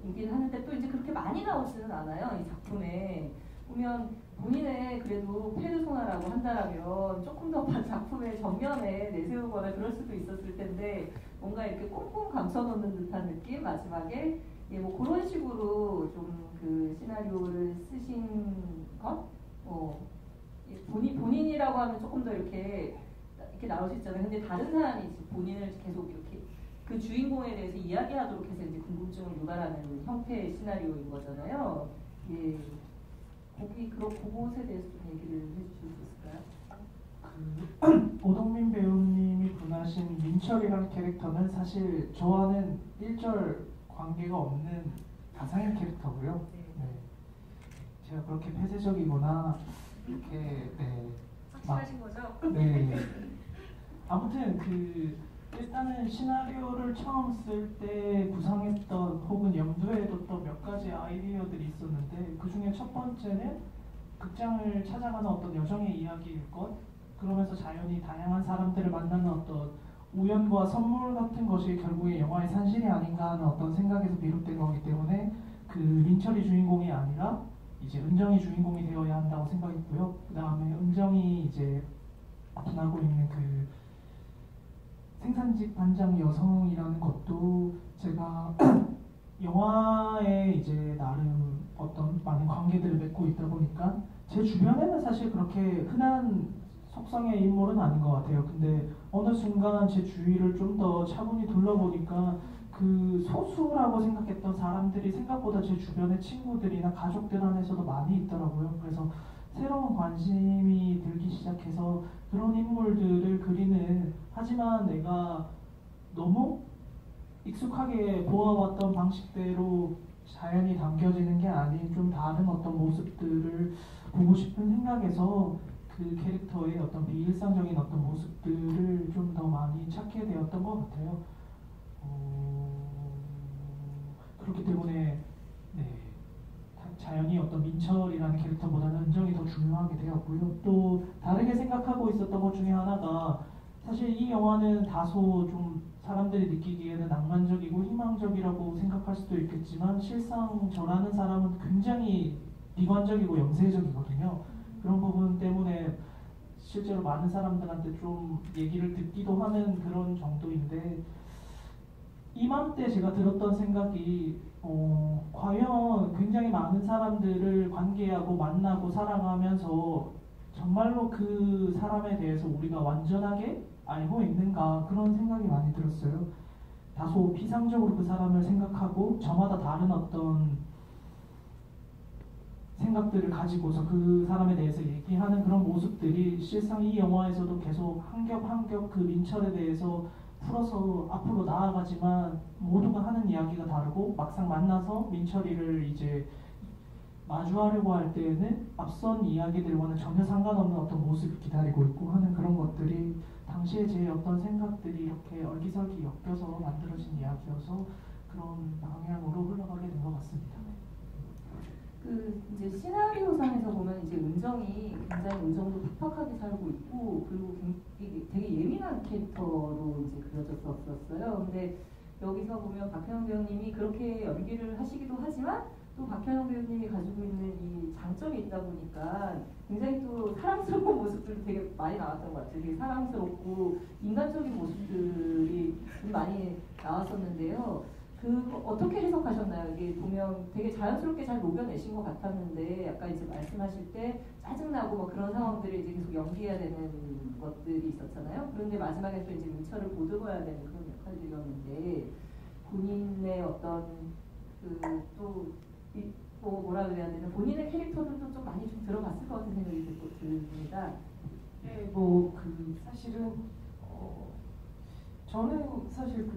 이긴 하는데 또 이제 그렇게 많이 나오지는 않아요. 이 작품에 보면 본인의 그래도 페르소나라고 한다라면 조금 더 작품의 전면에 내세우거나 그럴 수도 있었을 텐데 뭔가 이렇게 꽁꽁 감춰놓는 듯한 느낌 마지막에 뭐 그런 식으로 좀 그 시나리오를 쓰신 것 본인이라고 하면 조금 더 이렇게 나올 수 있잖아요. 근데 다른 사람이 본인을 계속 이렇게 그 주인공에 대해서 이야기하도록 해서 이제 궁금증을 유발하는 형태의 시나리오인 거잖아요. 예. 그곳에 대해서 좀 얘기를 해주실 수 있을까요? 오동민 배우님이 분하신 민철이라는 캐릭터는 사실 저와는 일절 관계가 없는 가상의 캐릭터고요. 네. 제가 그렇게 폐쇄적이거나 이렇게 확실하신 거죠? 네. 아무튼 일단은 시나리오를 처음 쓸 때 구상했던 혹은 염두에 뒀던 몇 가지 아이디어들이 있었는데 그 중에 첫 번째는 극장을 찾아가는 어떤 여정의 이야기일 것, 그러면서 자연히 다양한 사람들을 만나는 어떤 우연과 선물 같은 것이 결국에 영화의 산실이 아닌가 하는 어떤 생각에서 비롯된 거기 때문에 그 민철이 주인공이 아니라 이제 은정이 주인공이 되어야 한다고 생각했고요. 그 다음에 은정이 이제 나타나고 있는 그 생산직 반장 여성이라는 것도 제가 영화에 이제 나름 어떤 많은 관계들을 맺고 있다 보니까 제 주변에는 사실 그렇게 흔한 속성의 인물은 아닌 것 같아요. 근데 어느 순간 제 주위를 좀 더 차분히 둘러보니까 그 소수라고 생각했던 사람들이 생각보다 제 주변의 친구들이나 가족들 안에서도 많이 있더라고요. 그래서 새로운 관심이 들기 시작해서 그런 인물들을 그리는, 하지만 내가 너무 익숙하게 보아왔던 방식대로 자연히 담겨지는 게 아닌 좀 다른 어떤 모습들을 보고 싶은 생각에서 그 캐릭터의 어떤 비일상적인 어떤 모습들을 좀 더 많이 찾게 되었던 것 같아요. 그렇기 때문에 네, 자연히 어떤 민철이라는 캐릭터보다는 은정이 더 중요하게 되었고요. 또 다르게 생각하고 있었던 것 중에 하나가, 사실 이 영화는 다소 좀 사람들이 느끼기에는 낭만적이고 희망적이라고 생각할 수도 있겠지만 실상 저라는 사람은 굉장히 비관적이고 염세적이거든요. 그런 부분 때문에 실제로 많은 사람들한테 좀 얘기를 듣기도 하는 그런 정도인데, 이맘때 제가 들었던 생각이 과연 굉장히 많은 사람들을 관계하고 만나고 살아가면서 정말로 그 사람에 대해서 우리가 완전하게 알고 있는가, 그런 생각이 많이 들었어요. 다소 피상적으로 그 사람을 생각하고 저마다 다른 어떤 생각들을 가지고서 그 사람에 대해서 얘기하는 그런 모습들이 실상 이 영화에서도 계속 한 겹 한 겹 그 민철에 대해서 풀어서 앞으로 나아가지만 모두가 하는 이야기가 다르고 막상 만나서 민철이를 이제 마주하려고 할 때에는 앞선 이야기들과는 전혀 상관없는 어떤 모습이 기다리고 있고 하는 그런 것들이 당시에 제 어떤 생각들이 이렇게 얼기설기 엮여서 만들어진 이야기여서 그런 방향으로 흘러가게 된 것 같습니다. 그 이제 시나리오상에서 보면 이제 은정이 굉장히 은정도 팍팍하게 살고 있고, 그리고 되게 예민한 캐릭터로 이제 그려졌었어요. 근데 여기서 보면 박현영 배우님이 그렇게 연기를 하시기도 하지만 또 박현영 배우님이 가지고 있는 이 장점이 있다 보니까 굉장히 또 사랑스러운 모습들이 되게 많이 나왔던 것 같아요. 되게 사랑스럽고 인간적인 모습들이 좀 많이 나왔었는데요. 그 어떻게 해석하셨나요? 이게 보면 되게 자연스럽게 잘 녹여내신 것 같았는데, 아까 이제 말씀하실 때 짜증나고 뭐 그런 상황들을 이제 계속 연기해야 되는 것들이 있었잖아요. 그런데 마지막에 또 이제 민철을 보듬어야 되는 그런 역할들이었는데, 본인의 어떤 그또 뭐라 그래야 되나, 본인의 캐릭터들도 좀 많이 좀 들어갔을 것 같은 생각이 듭니다. 네, 사실은 저는 사실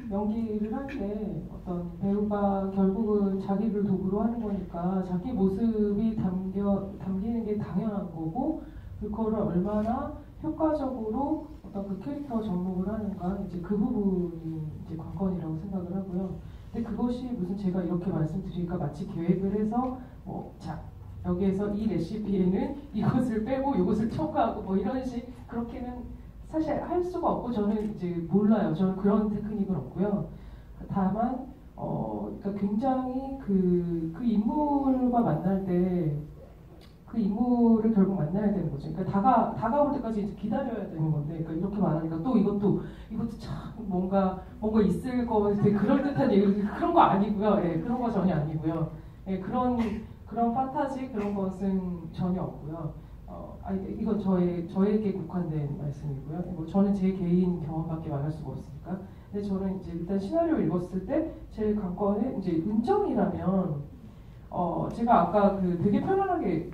연기를 할 때 어떤 배우가 결국은 자기를 도구로 하는 거니까 자기 모습이 담기는 게 당연한 거고, 그거를 얼마나 효과적으로 어떤 그 캐릭터 접목을 하는가, 이제 그 부분이 이제 관건이라고 생각을 하고요. 근데 그것이 무슨 제가 이렇게 말씀드리니까 마치 계획을 해서 자 여기에서 이 레시피에는 이것을 빼고 이것을 첨가하고 뭐 이런 식, 그렇게는 사실 할 수가 없고, 저는 이제 몰라요. 저는 그런 테크닉은 없고요. 다만 그러니까 굉장히 그 인물과 만날 때 그 인물을 결국 만나야 되는 거죠. 그러니까 다가올 때까지 이제 기다려야 되는 건데, 그러니까 이렇게 말하니까 또 이것도 참 뭔가 있을 거, 되게 그럴 듯한 얘기, 그런 거 아니고요. 예, 그런 거 전혀 아니고요. 예, 그런 판타지 그런 것은 전혀 없고요. 이건 저에게 국한된 말씀이고요. 뭐 저는 제 개인 경험밖에 말할 수가 없으니까. 근데 저는 이제 일단 시나리오 읽었을 때 제일 관건은 이제 은정이라면, 제가 아까 되게 편안하게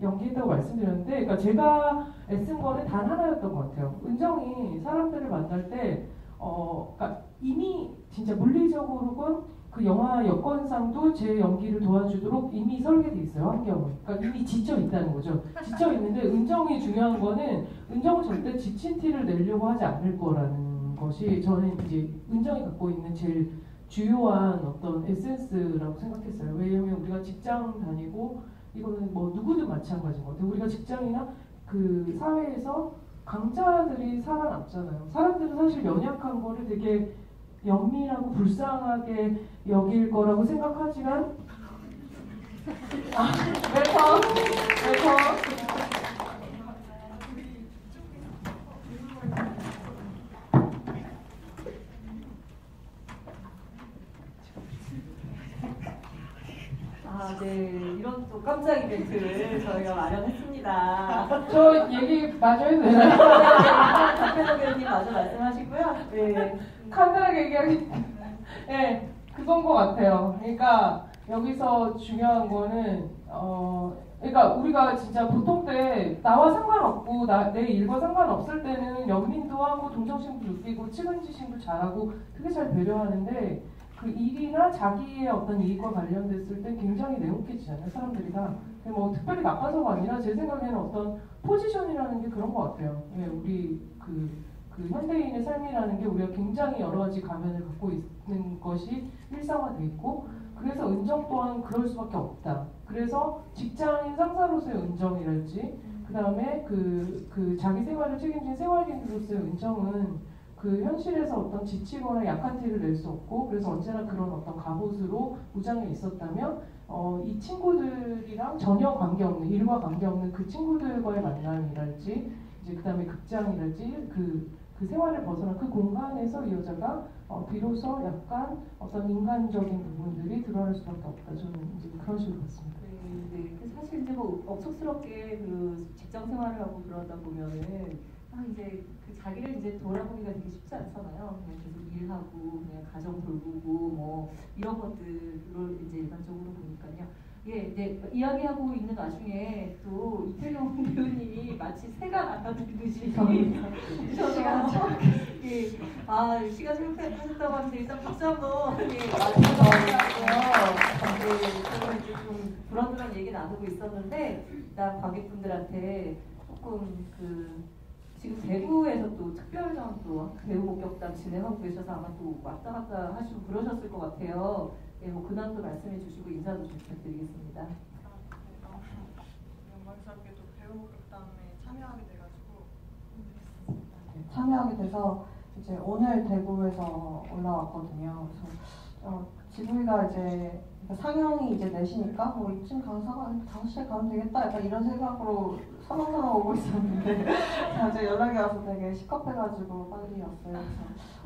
연기했다고 말씀드렸는데, 그러니까 제가 애쓴 거는 단 하나였던 것 같아요. 은정이 사람들을 만날 때, 그러니까 이미 진짜 물리적으로건 그 영화 여건상도 제 연기를 도와주도록 이미 설계돼 있어요, 환경은. 그러니까 이미 지쳐 있다는 거죠. 지쳐 있는데 은정이 중요한 거는 은정은 절대 지친 티를 내려고 하지 않을 거라는 것이 저는 이제 은정이 갖고 있는 제일 주요한 어떤 에센스라고 생각했어요. 왜냐하면 우리가 직장 다니고 이거는 뭐 누구든 마찬가지인 것 같아요. 우리가 직장이나 그 사회에서 강자들이 살아남잖아요. 사람들은 사실 연약한 거를 되게 연민하고 불쌍하게 여길 거라고 생각하지만 웰컴 아, 네. 이런 또 깜짝 이벤트를 저희가 마련했습니다. 저 얘기 마저 해도 되나요? 박현호 배우님 마저 말씀하시고요. 네. 간단하게 얘기하기 네, 그건 것 같아요. 그러니까 여기서 중요한 거는 그러니까 우리가 진짜 보통 때 나와 상관없고 내 일과 상관없을 때는 연민도 하고 동정심도 느끼고 측은지심도 잘하고 되게 잘 배려하는데 그 일이나 자기의 어떤 이익과 관련됐을 때 굉장히 냉혹해지잖아요, 사람들이 다. 뭐 특별히 나빠서가 아니라 제 생각에는 어떤 포지션이라는 게 그런 것 같아요. 예, 우리 그 현대인의 삶이라는 게 우리가 굉장히 여러 가지 가면을 갖고 있는 것이 일상화돼 있고, 그래서 은정 또한 그럴 수밖에 없다. 그래서 직장인 상사로서의 은정이랄지, 그 다음에 그 자기 생활을 책임진 생활인으로서의 은정은 그 현실에서 어떤 지치거나 약한 티를 낼 수 없고, 그래서 언제나 그런 어떤 갑옷으로 무장해 있었다면 이 친구들이랑 전혀 관계없는, 일과 관계없는 그 친구들과의 만남이랄지, 이제 그 다음에 극장이랄지 그 생활을 벗어난 그 공간에서 이 여자가 비로소 약간 어떤 인간적인 부분들이 드러날 수밖에 없다. 저는 이제 그런 식으로 봤습니다. 네. 그 사실 이제 뭐 억척스럽게 그 직장 생활을 하고 그러다 보면은 이제 그 자기를 이제 돌아보기가 되게 쉽지 않잖아요. 그냥 계속 일하고 그냥 가정 돌보고 뭐 이런 것들을 이제 일반적으로 보니까요. 예, 네, 이야기하고 있는 와중에 또 이태용 배우님이 마치 새가 날아들듯이 저희가 예, 시간 생각하셨다고 하는데 일단 박수 한번 맞춰주시고요. 저는 이제 좀 불안불안 얘기 나누고 있었는데 일단 관객분들한테 조금 지금 대구에서 또 특별전 또 배우 목격담 진행하고 계셔서 아마 또 왔다 갔다 하시고 그러셨을 것 같아요. 예, 뭐 근황도 말씀해 주시고 인사도 좀 부탁드리겠습니다. 영광스럽게도 배우 목격담에 참여하게 돼가지고 참여하게 돼서 이제 오늘 대구에서 올라왔거든요. 그래서 지부이가 이제 상영이 이제 4시니까 뭐 이쯤 가서 5시에 가면 되겠다 약간 이런 생각으로 서렁서렁 오고 있었는데 이제 연락이 와서 되게 시겁해가지고 빨리 왔어요. 그래서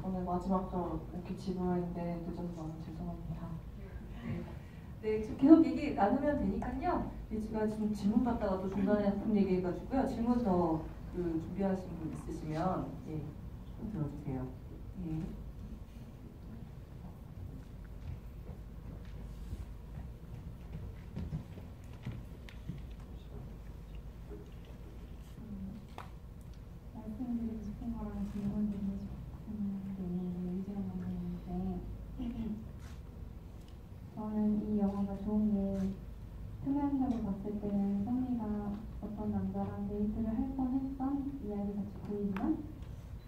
오늘 마지막으로 이렇게 지부인데 늦어서 너무 죄송합니다. 네, 지금 계속 얘기 나누면 되니까요. 제가 지금 질문 받다가 또 중간에 한번 얘기해가지고요. 질문 더 준비하신 분 있으시면 좀 들어주세요. 예. 말씀드리고 싶은 거랑 질문드리고 싶은 게 있는데 유지영 감독님인데 저는 이 영화가 좋은 게 표면적으로 봤을 때는 선미가 어떤 남자랑 데이트를 할 뻔했던 이야기같이 보이지만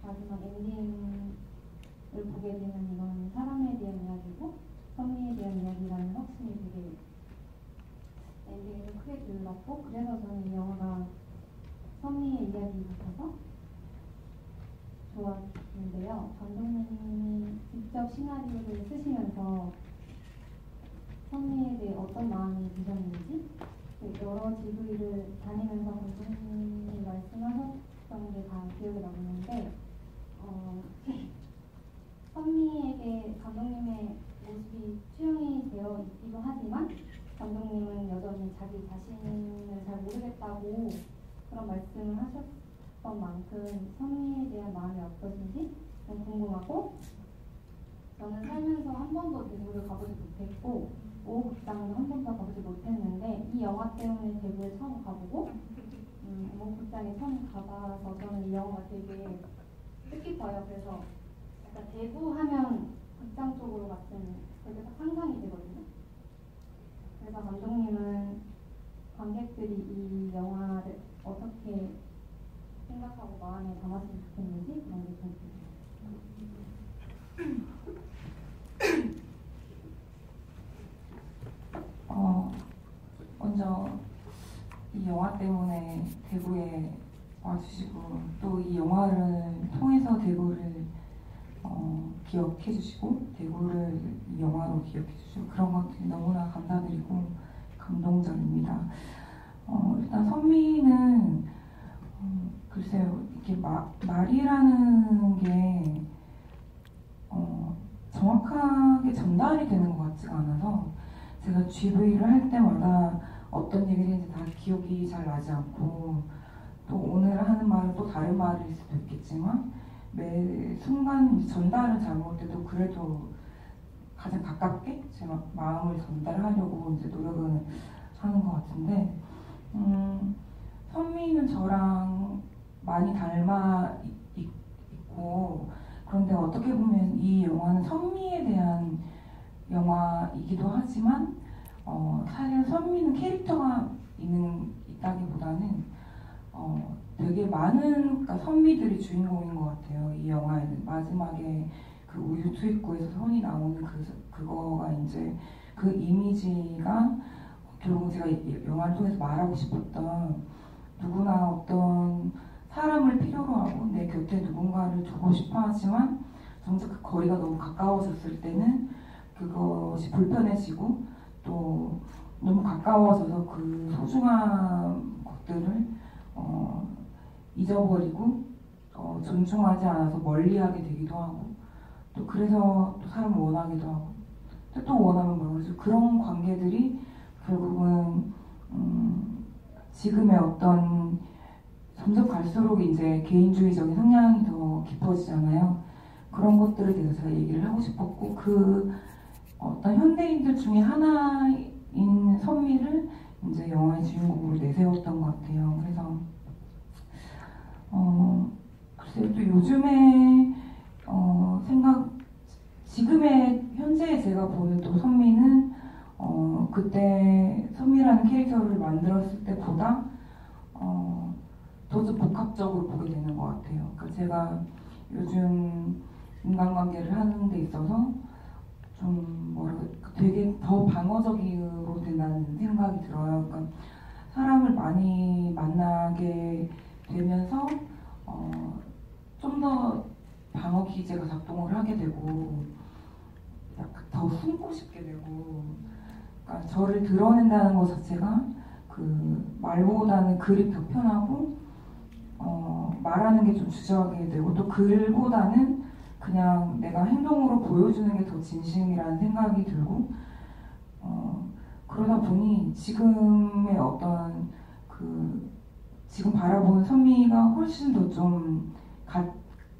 마지막 엔딩을 보게 되면 이건 사람에 대한 이야기고 선미에 대한 이야기라는 확신이 되게 엔딩이 좀 크게 들렸고, 그래서 저는 이 영화가 선미의 이야기 같아서 좋았는데요. 감독님이 직접 시나리오를 쓰시면서 선미에 대해 어떤 마음이 드셨는지 여러 GV를 다니면서 감독님이 말씀하셨던 게 다 기억에 남는데 선미에게 감독님의 모습이 투영이 되어 있기도 하지만 감독님은 여전히 자기 자신을 잘 모르겠다고 그런 말씀을 하셨던 만큼 선미에 대한 마음이 어떠신지 좀 궁금하고, 저는 살면서 한 번도 대구를 가보지 못했고 오곡극장도 한 번도 가보지 못했는데 이 영화 때문에 대구에 처음 가보고 오곡극장에 처음 가봐서 저는 이 영화가 되게 뜻깊어요. 그래서 약간 대구 하면 극장 쪽으로 같은 그게 딱 상상이 되거든요. 그래서 감독님은 관객들이 이 영화를 어떻게 생각하고 마음에 담았으면 좋겠는지 그런 게 궁금해요. 먼저 이 영화 때문에 대구에 와주시고 또 이 영화를 통해서 대구를 기억해주시고 대구를 이 영화로 기억해주시고 그런 것들이 너무나 감사드리고 감동적입니다. 일단 선미는 글쎄요 이렇게 말이라는 게 정확하게 전달이 되는 것 같지가 않아서 제가 GV를 할 때마다 어떤 얘기를 했는지 다 기억이 잘 나지 않고 또 오늘 하는 말은 또 다른 말일 수도 있겠지만 매 순간 전달을 잘못할 때도 그래도 가장 가깝게 제가 마음을 전달하려고 이제 노력을 하는 것 같은데 선미는 저랑 많이 닮아 있고 그런데 어떻게 보면 이 영화는 선미에 대한 영화이기도 하지만 사실 선미는 캐릭터가 있다기보다는 되게 많은 그러니까 선미들이 주인공인 것 같아요. 이 영화에는 마지막에 그 우유 투입구에서 손이 나오는 그거가 이제 그 이미지가 결국 제가 영화를 통해서 말하고 싶었던 누구나 어떤 사람을 필요로 하고 내 곁에 누군가를 두고 싶어 하지만 정작 그 거리가 너무 가까워졌을 때는 그것이 불편해지고 또 너무 가까워져서 그 소중한 것들을 잊어버리고 존중하지 않아서 멀리하게 되기도 하고 또 그래서 또 사람을 원하기도 하고 또 원하면 멀어지고 그런 관계들이 결국은 지금의 어떤 점점 갈수록 이제 개인주의적인 성향이 더 깊어지잖아요. 그런 것들에 대해서 제가 얘기를 하고 싶었고 그 어떤 현대인들 중에 하나인 선미를 이제 영화의 주인공으로 내세웠던 것 같아요. 그래서 글쎄요 또 요즘에 지금의 현재에 제가 보는 또 선미는 그때 선미라는 캐릭터를 만들었을 때보다 더 좀 복합적으로 보게 되는 것 같아요. 그러니까 제가 요즘 인간관계를 하는 데 있어서 좀 되게 더 방어적으로 된다는 생각이 들어요. 그러니까 사람을 많이 만나게 되면서 좀 더 방어 기제가 작동을 하게 되고 약간 더 숨고 싶게 되고 그러니까 저를 드러낸다는 것 자체가 그 말보다는 글이 더 편하고 말하는 게 좀 주저하게 되고 또 글보다는 그냥 내가 행동으로 보여주는 게 더 진심이라는 생각이 들고 그러다 보니 지금의 어떤 지금 바라보는 선미가 훨씬 더 좀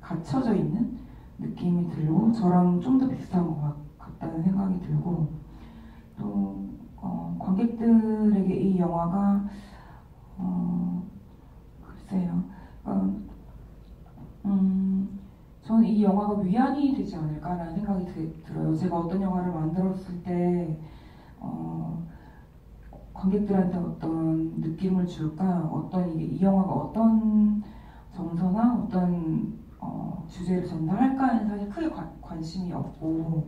갇혀져 있는 느낌이 들고 저랑 좀 더 비슷한 것 같다는 생각이 들고 또 관객들에게 이 영화가 글쎄요 저는 이 영화가 위안이 되지 않을까라는 생각이 들어요. 제가 어떤 영화를 만들었을 때 관객들한테 어떤 느낌을 줄까, 이 영화가 어떤 정서나 어떤 주제를 전달할까는 사실 크게 관심이 없고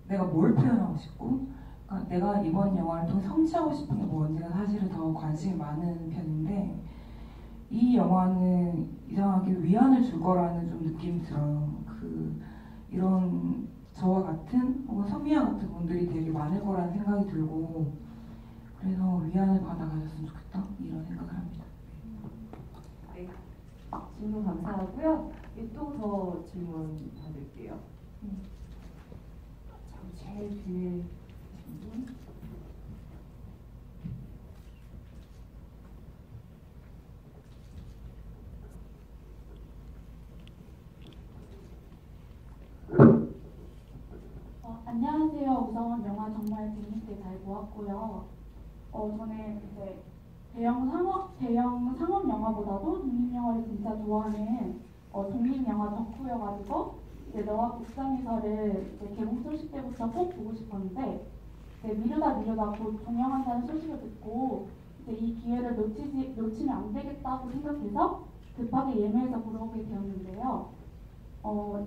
내가 뭘 표현하고 싶고 그러니까 내가 이번 영화를 통해 성취하고 싶은 게 뭔지가 사실은 더 관심이 많은 편인데 이 영화는 이상하게 위안을 줄 거라는 좀 느낌이 들어요. 이런 저와 같은 혹은 선미와 같은 분들이 되게 많을 거라는 생각이 들고 그래서 위안을 받아가셨으면 좋겠다 이런 생각을 합니다. 네, 질문 감사하고요. 또 더 질문 받을게요. 제일 뒤에 계신 분. 안녕하세요. 우선 영화 정말 재밌게 잘 보았고요. 저는 이제 대형 상업 영화보다도 독립 영화를 진짜 좋아하는 독립 영화 덕후여가지고 이제 너와 국장에서를 이제 개봉 소식 때부터 꼭 보고 싶었는데 이제 미루다 곧 종영한다는 소식을 듣고 이제 이 기회를 놓치면 안 되겠다고 생각해서 급하게 예매해서 보러 오게 되었는데요.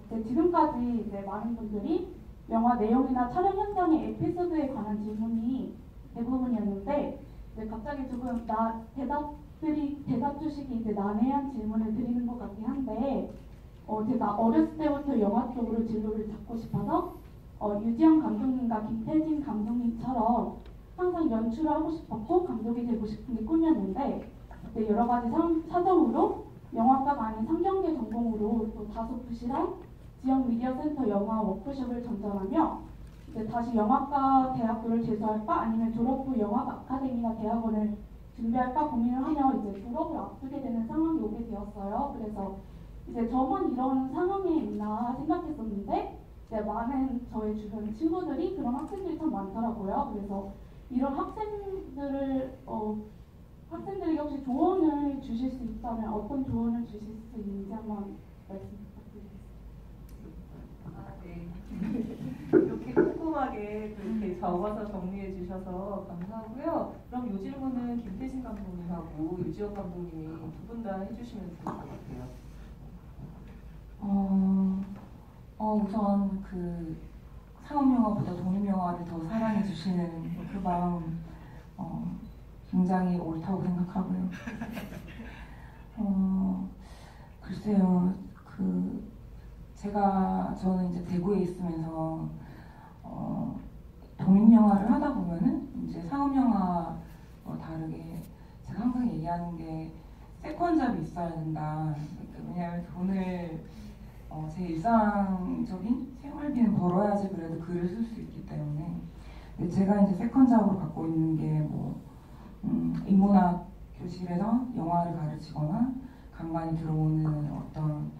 이제 지금까지 이제 많은 분들이 영화 내용이나 촬영 현장의 에피소드에 관한 질문이 대부분이었는데 이제 갑자기 조금 대답 주시기 이제 난해한 질문을 드리는 것 같긴 한데 제가 어렸을 때부터 영화 쪽으로 진로를 잡고 싶어서 유지영 감독님과 김태진 감독님처럼 항상 연출을 하고 싶었고 감독이 되고 싶은 게 꿈이었는데 이제 여러 가지 사정으로 영화과가 아닌 상경계 전공으로 또 다소 부실한 지역 미디어 센터 영화 워크숍을 전전하며 이제 다시 영화과 대학교를 재수할까 아니면 졸업 후 영화과 아카데미나 대학원을 준비할까 고민을 하며 이제 졸업을 앞두게 되는 상황이 오게 되었어요. 그래서 이제 저만 이런 상황에 있나 생각했었는데 이제 많은 저의 주변 친구들이 그런 학생들이 참 많더라고요. 그래서 이런 학생들에게 혹시 조언을 주실 수 있다면 어떤 조언을 주실 수 있는지 한번 말씀 부탁드리겠습니다. 네. 이렇게 꼼꼼하게 그렇게 적어서 정리해 주셔서 감사하고요. 그럼 이 질문은 김태진 감독님하고 유지영 감독님이 두 분 다 해주시면 좋을 것 같아요. 우선 그 상업영화보다 독립영화를 더 사랑해 주시는 그 마음 굉장히 옳다고 생각하고요. 글쎄요, 저는 이제 대구에 있으면서 독립영화를 하다 보면은 이제 상업영화와 다르게 제가 항상 얘기하는 게 세컨잡이 있어야 된다. 왜냐하면 돈을 제 일상적인 생활비는 벌어야지 그래도 글을 쓸 수 있기 때문에. 근데 제가 이제 세컨잡으로 갖고 있는 게 인문학 교실에서 영화를 가르치거나 간간히 들어오는 어떤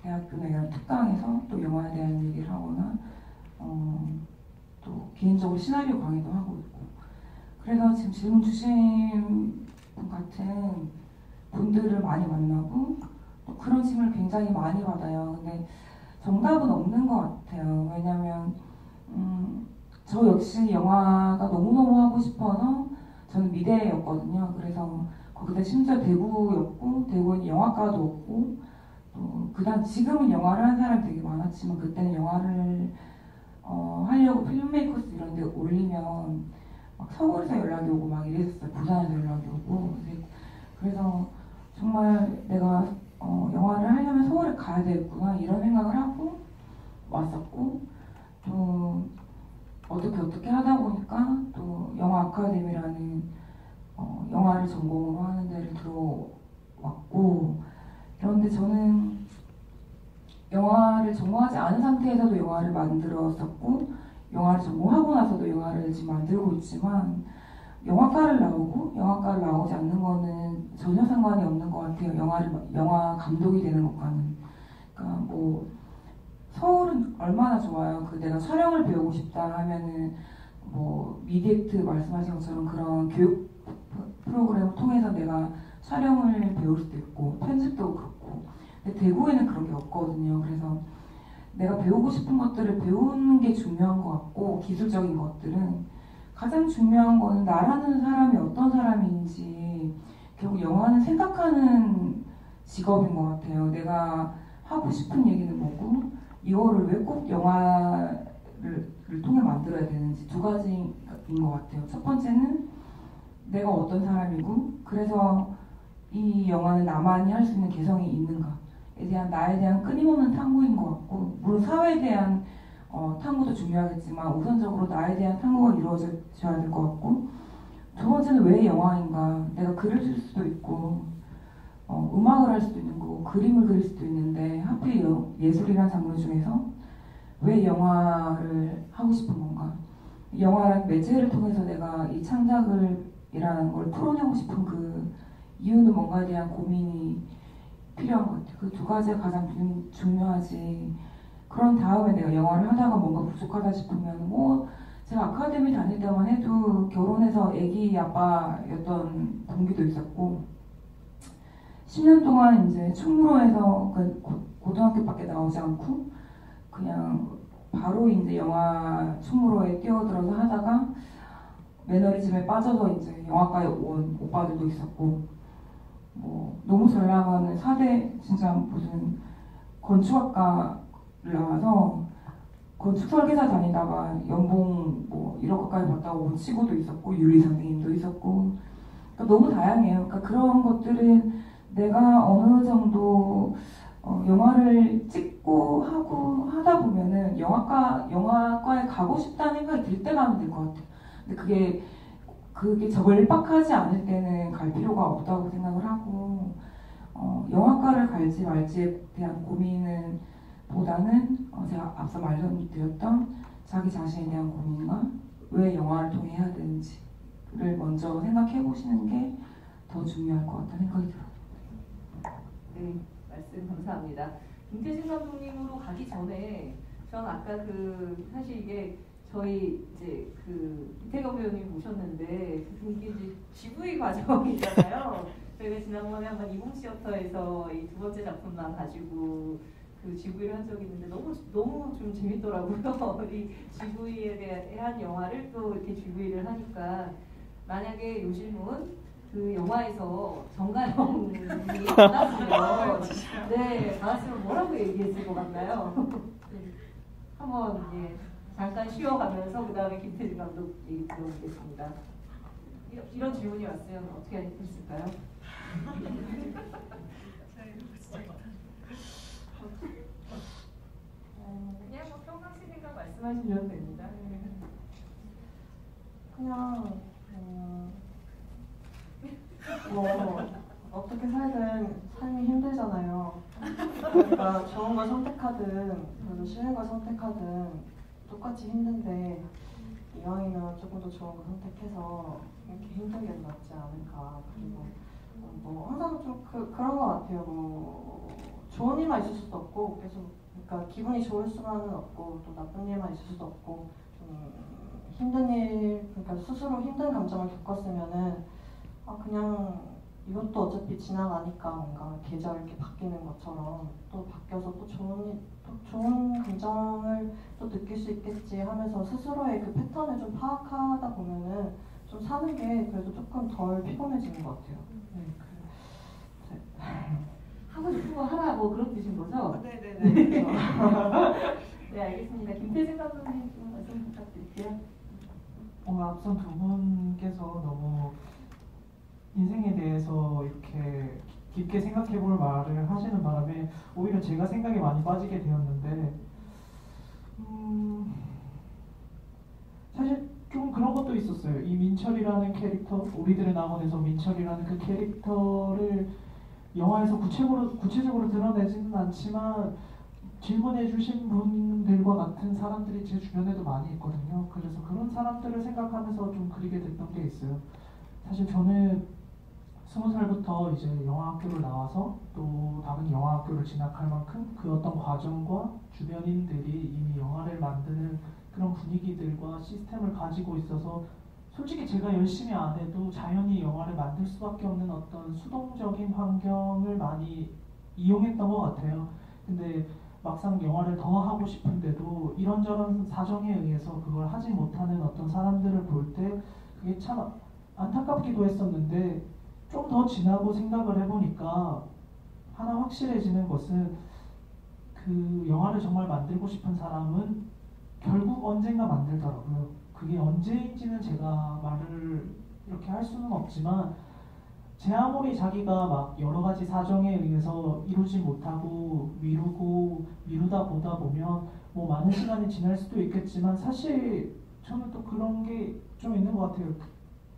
대학교나 이런 특강에서 또 영화에 대한 얘기를 하거나 또 개인적으로 시나리오 강의도 하고 있고. 그래서 지금 질문 주신 분 같은 분들을 많이 만나고 또 그런 질문을 굉장히 많이 받아요. 근데 정답은 없는 것 같아요. 왜냐면 저 역시 영화가 너무너무 하고 싶어서 저는 미대였거든요. 그래서 거기다 심지어 대구였고 대구에는 영화과도 없고 그다음 지금은 영화를 하는 사람이 되게 많았지만 그때는 영화를 하려고 필름메이커스 이런 데 올리면 막 서울에서 연락이 오고 막 이랬었어요. 부산에서 연락이 오고. 그래서 정말 내가 영화를 하려면 서울에 가야 되겠구나 이런 생각을 하고 왔었고 또 어떻게 하다 보니까 또 영화 아카데미라는 영화를 전공으로 하는 데를 들어왔고 그런데 저는 영화를 전공하지 않은 상태에서도 영화를 만들었었고 영화를 전공하고 나서도 영화를 지금 만들고 있지만 영화과를 나오지 않는 거는 전혀 상관이 없는 것 같아요. 영화 감독이 되는 것과는. 그러니까 서울은 얼마나 좋아요. 내가 촬영을 배우고 싶다 하면은 미디액트 말씀하신 것처럼 그런 교육 프로그램을 통해서 내가 촬영을 배울 수도 있고 편집도 그렇고. 근데 대구에는 그런 게 없거든요. 그래서 내가 배우고 싶은 것들을 배우는 게 중요한 것 같고 기술적인 것들은 가장 중요한 거는 나라는 사람이 어떤 사람인지 결국 영화는 생각하는 직업인 것 같아요. 내가 하고 싶은 얘기는 뭐고 이거를 왜 꼭 영화를 통해 만들어야 되는지 두 가지인 것 같아요. 첫 번째는 내가 어떤 사람이고 그래서 이 영화는 나만이 할 수 있는 개성이 있는가에 대한 나에 대한 끊임없는 탐구인 것 같고 물론 사회에 대한 탐구도 중요하겠지만 우선적으로 나에 대한 탐구가 이루어져야 될 것 같고 두 번째는 왜 영화인가. 내가 글을 쓸 수도 있고 음악을 할 수도 있는 거고 그림을 그릴 수도 있는데 하필 예술이라는 장르 중에서 왜 영화를 하고 싶은 건가. 영화라는 매체를 통해서 내가 이 창작이라는 걸 풀어내고 싶은 그 이유는 뭔가에 대한 고민이 필요한 것 같아요. 그 두 가지가 가장 중요하지. 그런 다음에 내가 영화를 하다가 뭔가 부족하다 싶으면 제가 아카데미 다닐 때만 해도 결혼해서 아기 아빠였던 동기도 있었고 10년 동안 이제 충무로에서 고등학교밖에 나오지 않고 그냥 바로 이제 영화 춤으로에 뛰어들어서 하다가 매너리즘에 빠져서 이제 영화과에 온 오빠들도 있었고, 뭐 너무 잘 나가는 4대 진짜 무슨 건축학과를 나와서 건축 설계사 다니다가 연봉 뭐 1억 가까이 받다가 온 친구도 있었고, 유리 선생님도 있었고, 그러니까 너무 다양해요. 그러니까 그런 것들은 내가 어느 정도 영화를 찍고 하고 하다 보면은 영화과에 가고 싶다는 생각이 들 때가 하면 될 것 같아요. 근데 그게 절박하지 않을 때는 갈 필요가 없다고 생각을 하고, 영화과를 갈지 말지에 대한 고민은 보다는 제가 앞서 말씀드렸던 자기 자신에 대한 고민과 왜 영화를 통해 해야 되는지를 먼저 생각해 보시는 게 더 중요할 것 같다는 생각이 들어요. 네, 말씀 감사합니다. 김태진 감독님으로 가기 전에 전 아까 사실 이게 저희 이제 이태경 배우님 모셨는데 이게 이제 GV 과정이잖아요. 저희가 지난번에 한번 이공시어터에서 이 두 번째 작품만 가지고 GV를 한 적이 있는데 너무 좀 재밌더라고요. 이 GV에 대한 영화를 또 이렇게 GV를 하니까 만약에 요즘은 그 영화에서 정가영이 나왔으면 나왔으면 뭐라고 얘기했을 것 같나요? 한번 잠깐 쉬어가면서 그 다음에 김태진 감독 얘기 들어보겠습니다. 이런 질문이 왔으면 어떻게 했을까요? 그냥 뭐 평상시 생각 말씀하시면 됩니다. 그냥 뭐 어떻게 살든 삶이 힘들잖아요. 그러니까 좋은 걸 선택하든 그래도 싫은 걸 선택하든 똑같이 힘든데 이왕이면 조금 더 좋은 걸 선택해서 이렇게 힘들게 낫지 않을까. 그리고 뭐 항상 좀 그런 것 같아요. 뭐 좋은 일만 있을 수도 없고 계속 그러니까 기분이 좋을 수만은 없고 또 나쁜 일만 있을 수도 없고 좀 힘든 일 그러니까 스스로 힘든 감정을 겪었으면은 그냥 이것도 어차피 지나가니까 뭔가 계절 이렇게 바뀌는 것처럼 또 바뀌어서 또 좋은 감정을 또 느낄 수 있겠지 하면서 스스로의 그 패턴을 좀 파악하다 보면은 좀 사는 게 그래도 조금 덜 피곤해지는 것 같아요. 하고 싶은 거 하라 뭐 그런 뜻인 거죠? 네네네. 네, 알겠습니다. 김태진 감독님 좀 말씀 부탁드릴게요. 뭔가 앞선 두 분께서 너무 인생에 대해서 이렇게 깊게 생각해볼 말을 하시는 바람에 오히려 제가 생각에 많이 빠지게 되었는데 사실 좀 그런 것도 있었어요. 이 민철이라는 캐릭터, 우리들의 낙원에서 민철이라는 그 캐릭터를 영화에서 구체적으로 드러내지는 않지만 질문해 주신 분들과 같은 사람들이 제 주변에도 많이 있거든요. 그래서 그런 사람들을 생각하면서 좀 그리게 됐던 게 있어요. 사실 저는 20살부터 이제 영화학교를 나와서 또 다른 영화학교를 진학할 만큼 그 어떤 과정과 주변인들이 이미 영화를 만드는 그런 분위기들과 시스템을 가지고 있어서 솔직히 제가 열심히 안 해도 자연히 영화를 만들 수밖에 없는 어떤 수동적인 환경을 많이 이용했던 것 같아요. 근데 막상 영화를 더 하고 싶은데도 이런저런 사정에 의해서 그걸 하지 못하는 어떤 사람들을 볼 때 그게 참 안타깝기도 했었는데 좀 더 지나고 생각을 해보니까 하나 확실해지는 것은 그 영화를 정말 만들고 싶은 사람은 결국 언젠가 만들더라고요. 그게 언제인지는 제가 말을 이렇게 할 수는 없지만 제 아무리 자기가 막 여러 가지 사정에 의해서 이루지 못하고 미루다 보다 보면 뭐 많은 시간이 지날 수도 있겠지만 사실 저는 또 그런 게 좀 있는 것 같아요.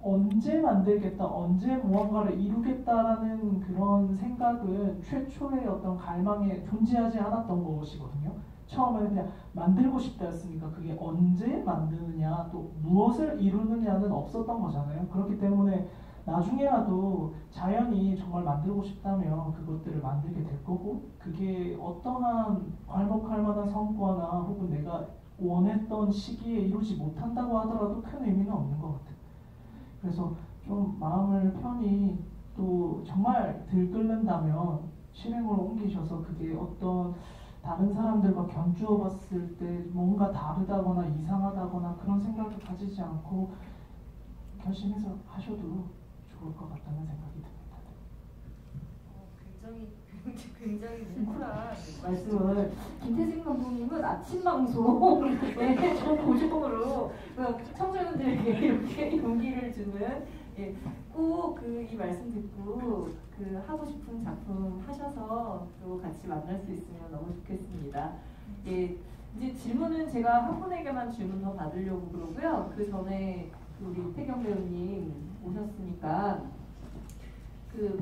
언제 만들겠다, 언제 무언가를 이루겠다라는 그런 생각은 최초의 어떤 갈망에 존재하지 않았던 것이거든요. 처음에는 그냥 만들고 싶다였으니까 그게 언제 만드느냐, 또 무엇을 이루느냐는 없었던 거잖아요. 그렇기 때문에 나중에라도 자연히 정말 만들고 싶다면 그것들을 만들게 될 거고 그게 어떠한 괄목할 만한 성과나 혹은 내가 원했던 시기에 이루지 못한다고 하더라도 큰 의미는 없는 것 같아요. 그래서 좀 마음을 편히 또 정말 들끓는다면 실행으로 옮기셔서 그게 어떤 다른 사람들과 견주어 봤을 때 뭔가 다르다거나 이상하다거나 그런 생각을 가지지 않고 결심해서 하셔도 좋을 것 같다는 생각이 듭니다. 굉장히 뭉클한 말씀을 김태진 감독님은 아침 방송에 좀 고정으로 청소년들에게 이렇게 용기를 주는 꼭 이 말씀 듣고 하고 싶은 작품 하셔서 또 같이 만날 수 있으면 너무 좋겠습니다. 이제 질문은 제가 한 분에게만 질문 더 받으려고 그러고요. 그 전에 우리 태경 배우님 오셨으니까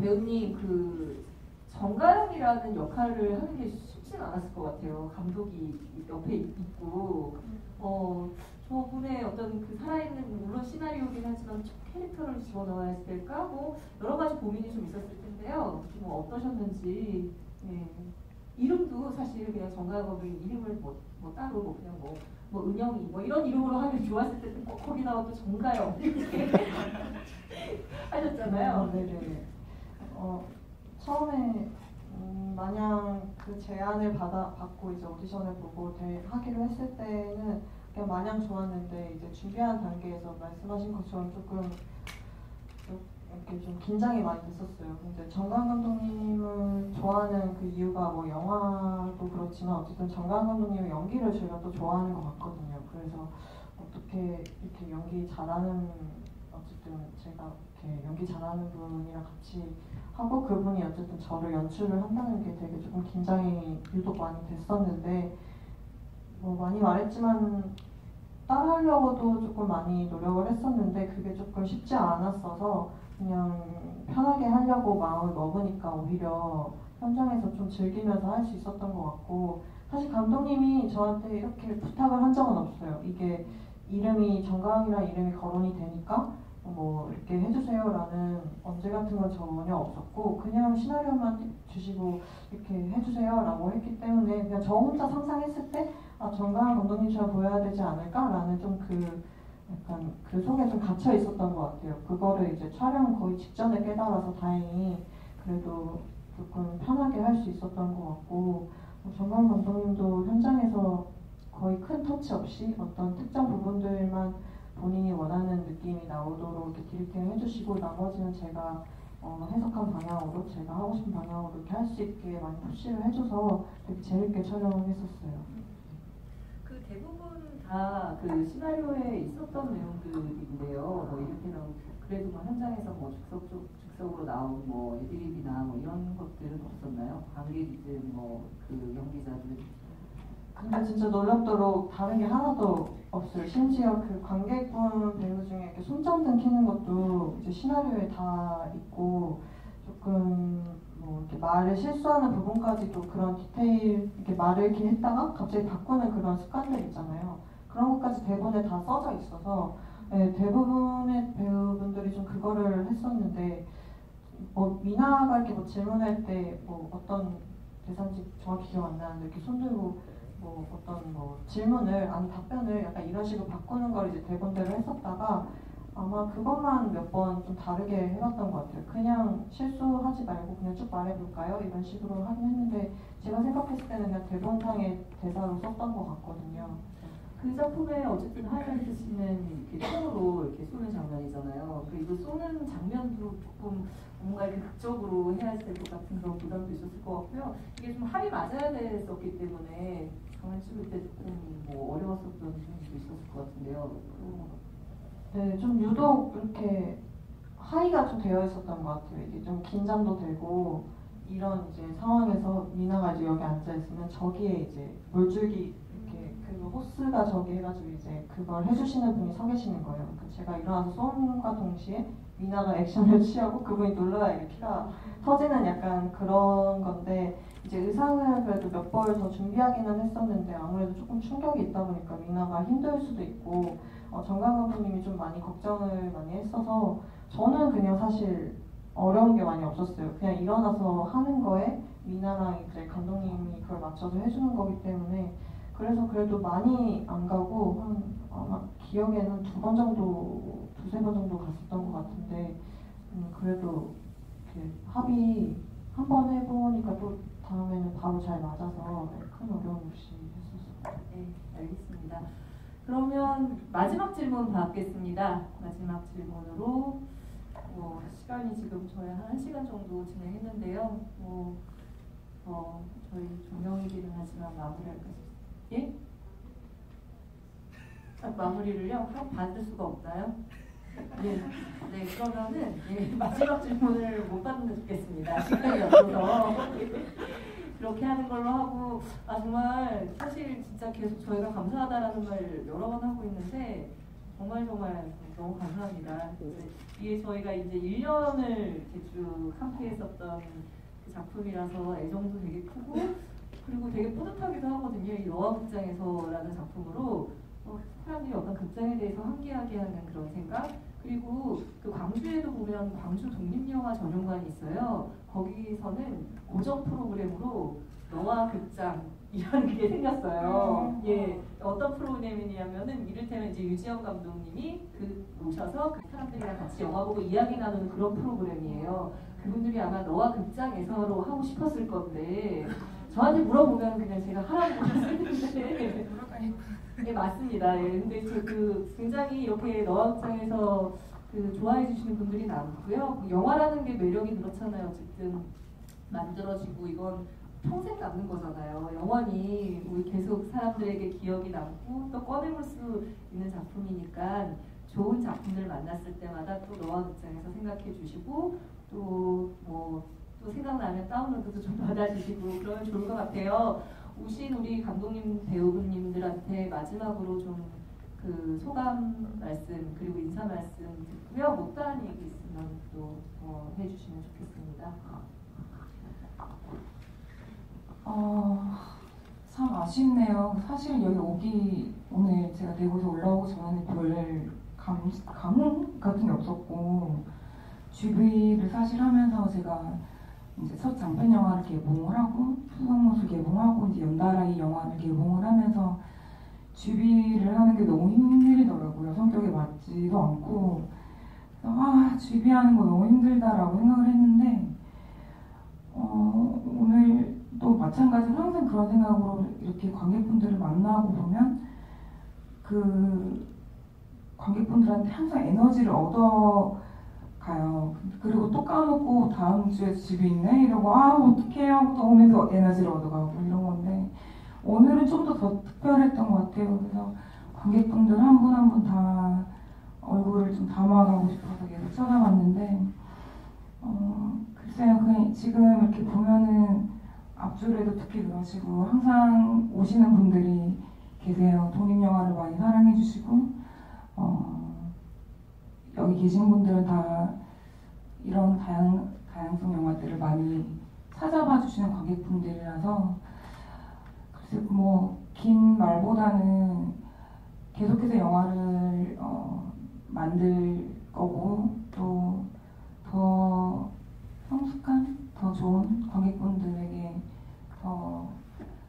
배우님 정가영이라는 역할을 하는 게 쉽진 않았을 것 같아요. 감독이 옆에 있고 저분의 어떤 살아있는 물론 시나리오긴 하지만 캐릭터를 집어넣어야 될까 여러 가지 고민이 좀 있었을 텐데요. 어떠셨는지. 이름도 사실 그냥 정가영 감독님 이름을 따로 그냥 은영이 이런 이름으로 하면 좋았을 텐데 거기 나와도 정가영 이렇게 하셨잖아요. 네네. 처음에 마냥 그 제안을 받고 이제 오디션을 보고 하기로 했을 때는 그냥 마냥 좋았는데 이제 준비하는 단계에서 말씀하신 것처럼 조금 이렇게 좀 긴장이 많이 됐었어요. 근데 정가영 감독님을 좋아하는 그 이유가 영화도 그렇지만 어쨌든 정가영 감독님의 연기를 저희가 또 좋아하는 것 같거든요. 그래서 어떻게 이렇게 연기 잘하는 어쨌든 제가 이렇게 연기 잘하는 분이랑 같이 하고 그분이 어쨌든 저를 연출을 한다는 게 되게 조금 긴장이 유독 많이 됐었는데 많이 말했지만 따라하려고도 조금 많이 노력을 했었는데 그게 조금 쉽지 않았어서 그냥 편하게 하려고 마음을 먹으니까 오히려 현장에서 좀 즐기면서 할 수 있었던 것 같고 사실 감독님이 저한테 이렇게 부탁을 한 적은 없어요. 이게 이름이 정가영이랑 이름이 거론이 되니까 이렇게 해주세요라는 언제 같은 건 전혀 없었고 그냥 시나리오만 주시고 이렇게 해주세요라고 했기 때문에 그냥 저 혼자 상상했을 때 정가영 감독님처럼 보여야 되지 않을까라는 좀 약간 그 속에 좀 갇혀 있었던 것 같아요. 그거를 이제 촬영 거의 직전에 깨달아서 다행히 그래도 조금 편하게 할 수 있었던 것 같고 정가영 감독님도 현장에서 거의 큰 터치 없이 어떤 특정 부분들만 본인이 원하는 느낌이 나오도록 이렇게 디렉팅을 해주시고 나머지는 제가 해석한 방향으로 제가 하고 싶은 방향으로 이렇게 할 수 있게 많이 푸시를 해줘서 되게 재밌게 촬영을 했었어요. 대부분 다 시나리오에 있었던 내용들인데요. 이렇게는 그래도 현장에서 즉석으로 나온 애드립이나 이런 것들은 없었나요? 관객이든 연기자들. 근데 진짜 놀랍도록 다른 게 하나도 없어요. 심지어 그 관객분 배우 중에 이렇게 손전등 켜는 것도 이제 시나리오에 다 있고 조금 이렇게 말을 실수하는 부분까지도 그런 디테일 이렇게 말을 이렇게 했다가 갑자기 바꾸는 그런 습관들 있잖아요. 그런 것까지 대본에 다 써져 있어서 대부분의 배우분들이 좀 그거를 했었는데 미나가 이렇게 질문할 때 어떤 대사인지 정확히 기억 안 나는데 이렇게 손들고 어떤 질문을 답변을 약간 이런 식으로 바꾸는 걸 이제 대본대로 했었다가 아마 그것만 몇 번 좀 다르게 해봤던 것 같아요. 그냥 실수하지 말고 그냥 쭉 말해볼까요? 이런 식으로 하긴 했는데 제가 생각했을 때는 그냥 대본상의 대사로 썼던 것 같거든요. 그 작품에 어쨌든 하이라이트 씬은 이렇게 총으로 이렇게 쏘는 장면이잖아요. 그리고 쏘는 장면도 조금 뭔가 이렇게 극적으로 해야 될 것 같은 그런 부담도 있었을 것 같고요. 이게 좀 합이 맞아야 됐었기 때문에 장면 찍을 때 조금 어려웠었던 부분도 있었을 것 같은데요. 네, 좀 유독 이렇게 하이가 좀 되어 있었던 것 같아요. 이게 좀 긴장도 되고 이런 이제 상황에서 미나가 이제 여기 앉아 있으면 저기에 이제 물줄기 이렇게 그 호스가 저기 해가지고 이제 그걸 해주시는 분이 서 계시는 거예요. 제가 일어나서 쏘는과 동시에 미나가 액션을 취하고 그분이 눌러야 이게 피가 터지는 약간 그런 건데 이제 의상을 그래도 몇 벌 더 준비하기는 했었는데 아무래도 조금 충격이 있다 보니까 미나가 힘들 수도 있고 정가영 감독님이 좀 많이 걱정을 많이 했어서 저는 그냥 사실 어려운 게 많이 없었어요. 그냥 일어나서 하는 거에 미나랑 이제 감독님이 그걸 맞춰서 해주는 거기 때문에 그래서 그래도 많이 안 가고 아마 기억에는 한 2번 정도, 2-3번 정도 갔었던 것 같은데 그래도 이렇게 합의 한 번 해보니까 또 다음에는 바로 잘 맞아서 큰 어려움 없이 했었어요. 네, 알겠습니다. 그러면 마지막 질문 받겠습니다. 마지막 질문으로 시간이 지금 저희 한 1시간 정도 진행했는데요. 저희 조명이기는 하지만 마무리할까 싶습니다. 예? 마무리를요? 받을 수가 없나요? 네, 그러면은 마지막 질문을 못 받으면 좋겠습니다. 시간이 없어서 그렇게 하는 걸로 하고 정말 사실 진짜 계속 저희가 감사하다라는 말 여러 번 하고 있는데 정말 너무 감사합니다. 이게 저희가 이제 1년을 이렇게 쭉 함께 했었던 그 작품이라서 애정도 되게 크고 그리고 되게 뿌듯하기도 하거든요. 이 여화극장에서라는 작품으로 사람들이 어떤 극장에 대해서 함께하게 하는 그런 생각. 그리고 그 광주에도 보면 광주 독립영화 전용관이 있어요. 거기서는 고정 프로그램으로 너와 극장이라는 게 생겼어요. 예, 어떤 프로그램이냐면은 이를테면 이제 유지영 감독님이 모셔서 그 사람들이랑 같이 영화 보고 이야기 나누는 그런 프로그램이에요. 그분들이 아마 너와 극장에서로 하고 싶었을 건데 저한테 물어보면 그냥 제가 하라고 했을 텐데. 네, 맞습니다. 예, 근데 굉장히 이렇게 너와 극장에서 좋아해 주시는 분들이 많고요. 영화라는 게 매력이 그렇잖아요. 어쨌든 만들어지고 이건 평생 남는 거잖아요. 영원히 우리 계속 사람들에게 기억이 남고 또 꺼내볼 수 있는 작품이니까 좋은 작품들 만났을 때마다 또 너와 극장에서 생각해 주시고 또 생각나면 다운로드도 좀 받아주시고 그러면 좋을 것 같아요. 오신 우리 감독님, 배우분님들한테 마지막으로 좀 소감 말씀 그리고 인사 말씀 듣고요. 못다한 얘기 있으면 또 해주시면 좋겠습니다. 참 아쉽네요. 사실 여기 오늘 제가 내고서 올라오고 전에 별 감흥 같은 게 없었고 쥐비를 사실 하면서 제가 이제 첫 장편 영화를 개봉을 하고 수성모술 개봉하고 이제 연달아 이 영화를 개봉을 하면서 쥐비를 하는 게 너무 힘들더라고요. 성격에 맞지도 않고 쥐비 하는 거 너무 힘들다라고 생각을 했는데 오늘 또 마찬가지로 항상 그런 생각으로 이렇게 관객분들을 만나고 보면 그 관객분들한테 항상 에너지를 얻어가요. 그리고 또 까먹고 다음 주에 집에 있네 이러고 어떡해 하고 또 오면서 에너지를 얻어가고 이런 건데 오늘은 좀 더 특별했던 것 같아요. 그래서 관객분들 한 분 한 분 다 얼굴을 좀 담아가고 싶어서 계속 쳐다봤는데 글쎄요. 그냥 지금 이렇게 보면은 앞줄에도 특히 그러시고 항상 오시는 분들이 계세요. 독립영화를 많이 사랑해주시고 여기 계신 분들은 다 이런 다양성 영화들을 많이 찾아봐 주시는 관객분들이라서 글쎄 긴 말보다는 계속해서 영화를 만들 거고 또 더 성숙한 더 좋은 관객분들에게 더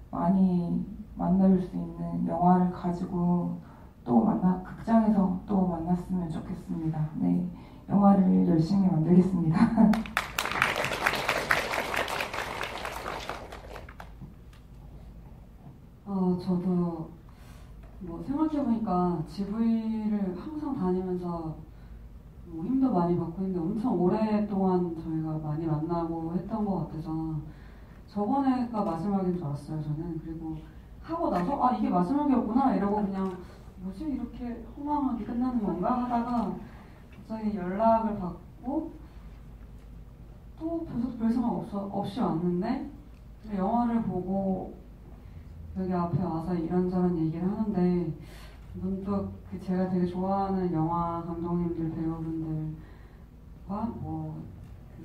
많이 만날 수 있는 영화를 가지고 또 극장에서 또 만났으면 좋겠습니다. 네, 영화를 열심히 만들겠습니다. 저도 생각해보니까 GV를 항상 다니면서 힘도 많이 받고 있는데 엄청 오랫동안 저희가 많이 만나고 했던 것 같아서 저번에가 마지막인 줄 알았어요, 저는. 그리고 하고 나서 이게 마지막이었구나 이러고 그냥 뭐지 이렇게 허망하게 끝나는 건가 하다가 갑자기 연락을 받고 또 별 생각 없이 왔는데 영화를 보고 여기 앞에 와서 이런저런 얘기를 하는데 문득 제가 되게 좋아하는 영화 감독님들, 배우분들과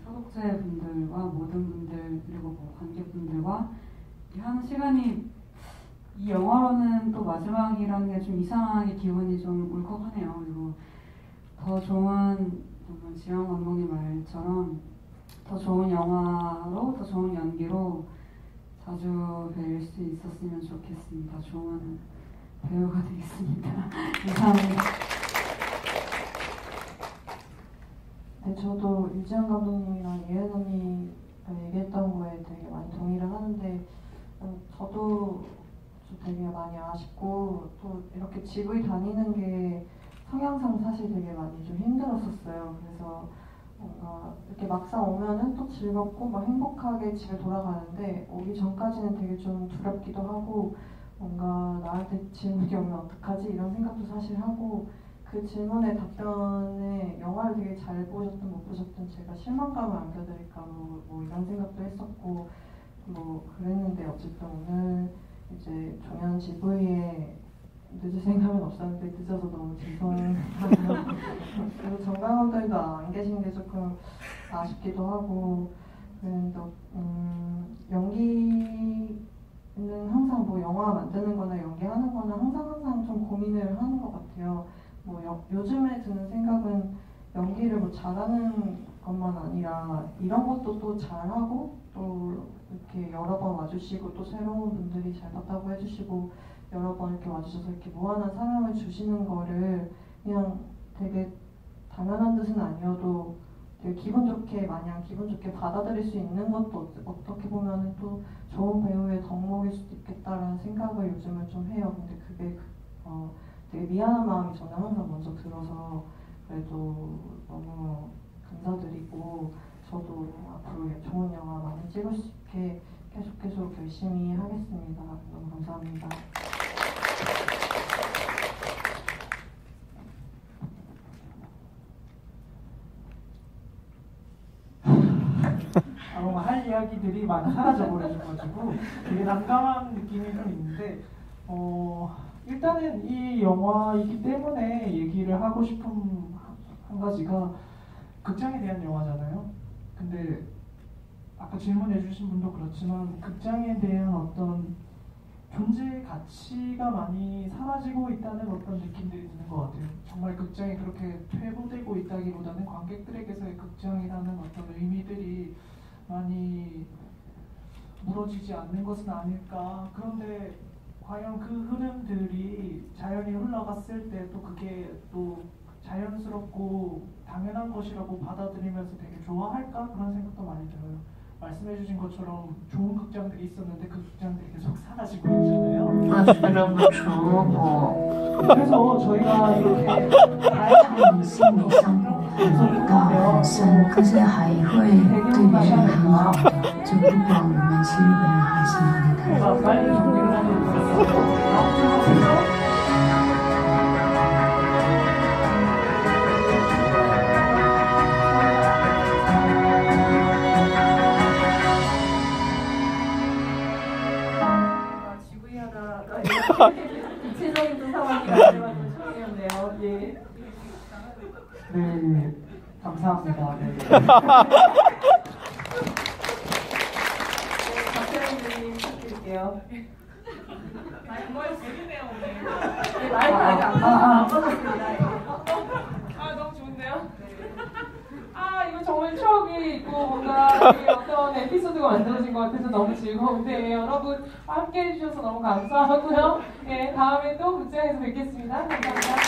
소독제 분들과 모든 분들 그리고 관객분들과 하는 시간이 이 영화로는 또 마지막이라는 게 좀 이상하게 기분이 좀 울컥하네요. 그리고 더 좋은 정말 지영 감독님 말처럼 더 좋은 영화로 더 좋은 연기로 자주 뵐 수 있었으면 좋겠습니다. 좋은 배우가 되겠습니다. 감사합니다. 네, 저도 유지영 감독님이랑 예은 언니 얘기했던 거에 되게 많이 동의를 하는데 저도 좀 되게 많이 아쉽고 또 이렇게 GV 다니는 게 성향상 사실 되게 많이 좀 힘들었었어요. 그래서 뭔가 이렇게 막상 오면은 또 즐겁고 막 행복하게 집에 돌아가는데 오기 전까지는 되게 좀 두렵기도 하고 뭔가 나한테 질문이 오면 어떡하지 이런 생각도 사실 하고 그 질문에 답변에 영화를 되게 잘 보셨든 못 보셨든 제가 실망감을 안겨드릴까 뭐 이런 생각도 했었고 뭐 그랬는데 어쨌든 오늘 이제 종현 GV에 늦을 생각은 없었는데 늦어서 너무 죄송하고 그리고 정강원들도 안 계신 게 조금 아쉽기도 하고 그런데 연기는 항상 뭐 영화 만드는 거나 연기하는 거나 항상 좀 고민을 하는 것 같아요. 뭐 요즘에 드는 생각은 연기를 뭐 잘하는 것만 아니라 이런 것도 또 잘하고 또 이렇게 여러 번 와주시고 또 새로운 분들이 잘 봤다고 해주시고 여러 번 이렇게 와주셔서 이렇게 무한한 사랑을 주시는 거를 그냥 되게 당연한 뜻은 아니어도 되게 기분 좋게 마냥 기분 좋게 받아들일 수 있는 것도 어떻게 보면 또 좋은 배우의 덕목일 수도 있겠다라는 생각을 요즘은 좀 해요. 근데 그게 되게 미안한 마음이 저는 항상 먼저 들어서 그래도 너무 감사드리고 저도 앞으로 좋은 영화 많이 찍을 수 있게 계속 열심히 하겠습니다. 너무 감사합니다. 뭔가 할 이야기들이 많이 사라져 버려가지고 되게 난감한 느낌이 좀 있는데 일단은 이 영화이기 때문에 얘기를 하고 싶은 한 가지가 극장에 대한 영화잖아요. 근데 아까 질문해 주신 분도 그렇지만 극장에 대한 어떤 존재의 가치가 많이 사라지고 있다는 어떤 느낌들이 드는 것 같아요. 정말 극장이 그렇게 퇴보되고 있다기보다는 관객들에게서의 극장이라는 어떤 의미들이 많이 무너지지 않는 것은 아닐까. 그런데 과연 그 흐름들이 자연히 흘러갔을 때 또 그게 또 자연스럽고 당연한 것이라고 받아들이면서 되게 좋아할까? 그런 생각도 많이 들어요. 말씀해주신 것처럼 좋은 극장들이 있었는데 그 극장들이 계속 사라지고 있잖아요. 그래서 저희가 이렇게 다양한 心理上感很深，可是还会对别人很好的，就不管我们是日本人还是哪里的人。 빨리 정리를 하도록 하겠습니다. 구체적인 좀 상황이 나와가지고 처음이었네요. 예. 네, 감사합니다. 네. 박태환님 부탁드릴게요. 정말 재밌네요 오늘. 네, 마이크가 안 꺼졌습니다. 너무 좋은데요? 이거 정말 추억이 있고 뭔가 어떤 에피소드가 만들어진 것 같아서 너무 즐거운데 여러분 함께 해주셔서 너무 감사하고요. 예, 다음에 또 극장에서 뵙겠습니다. 감사합니다.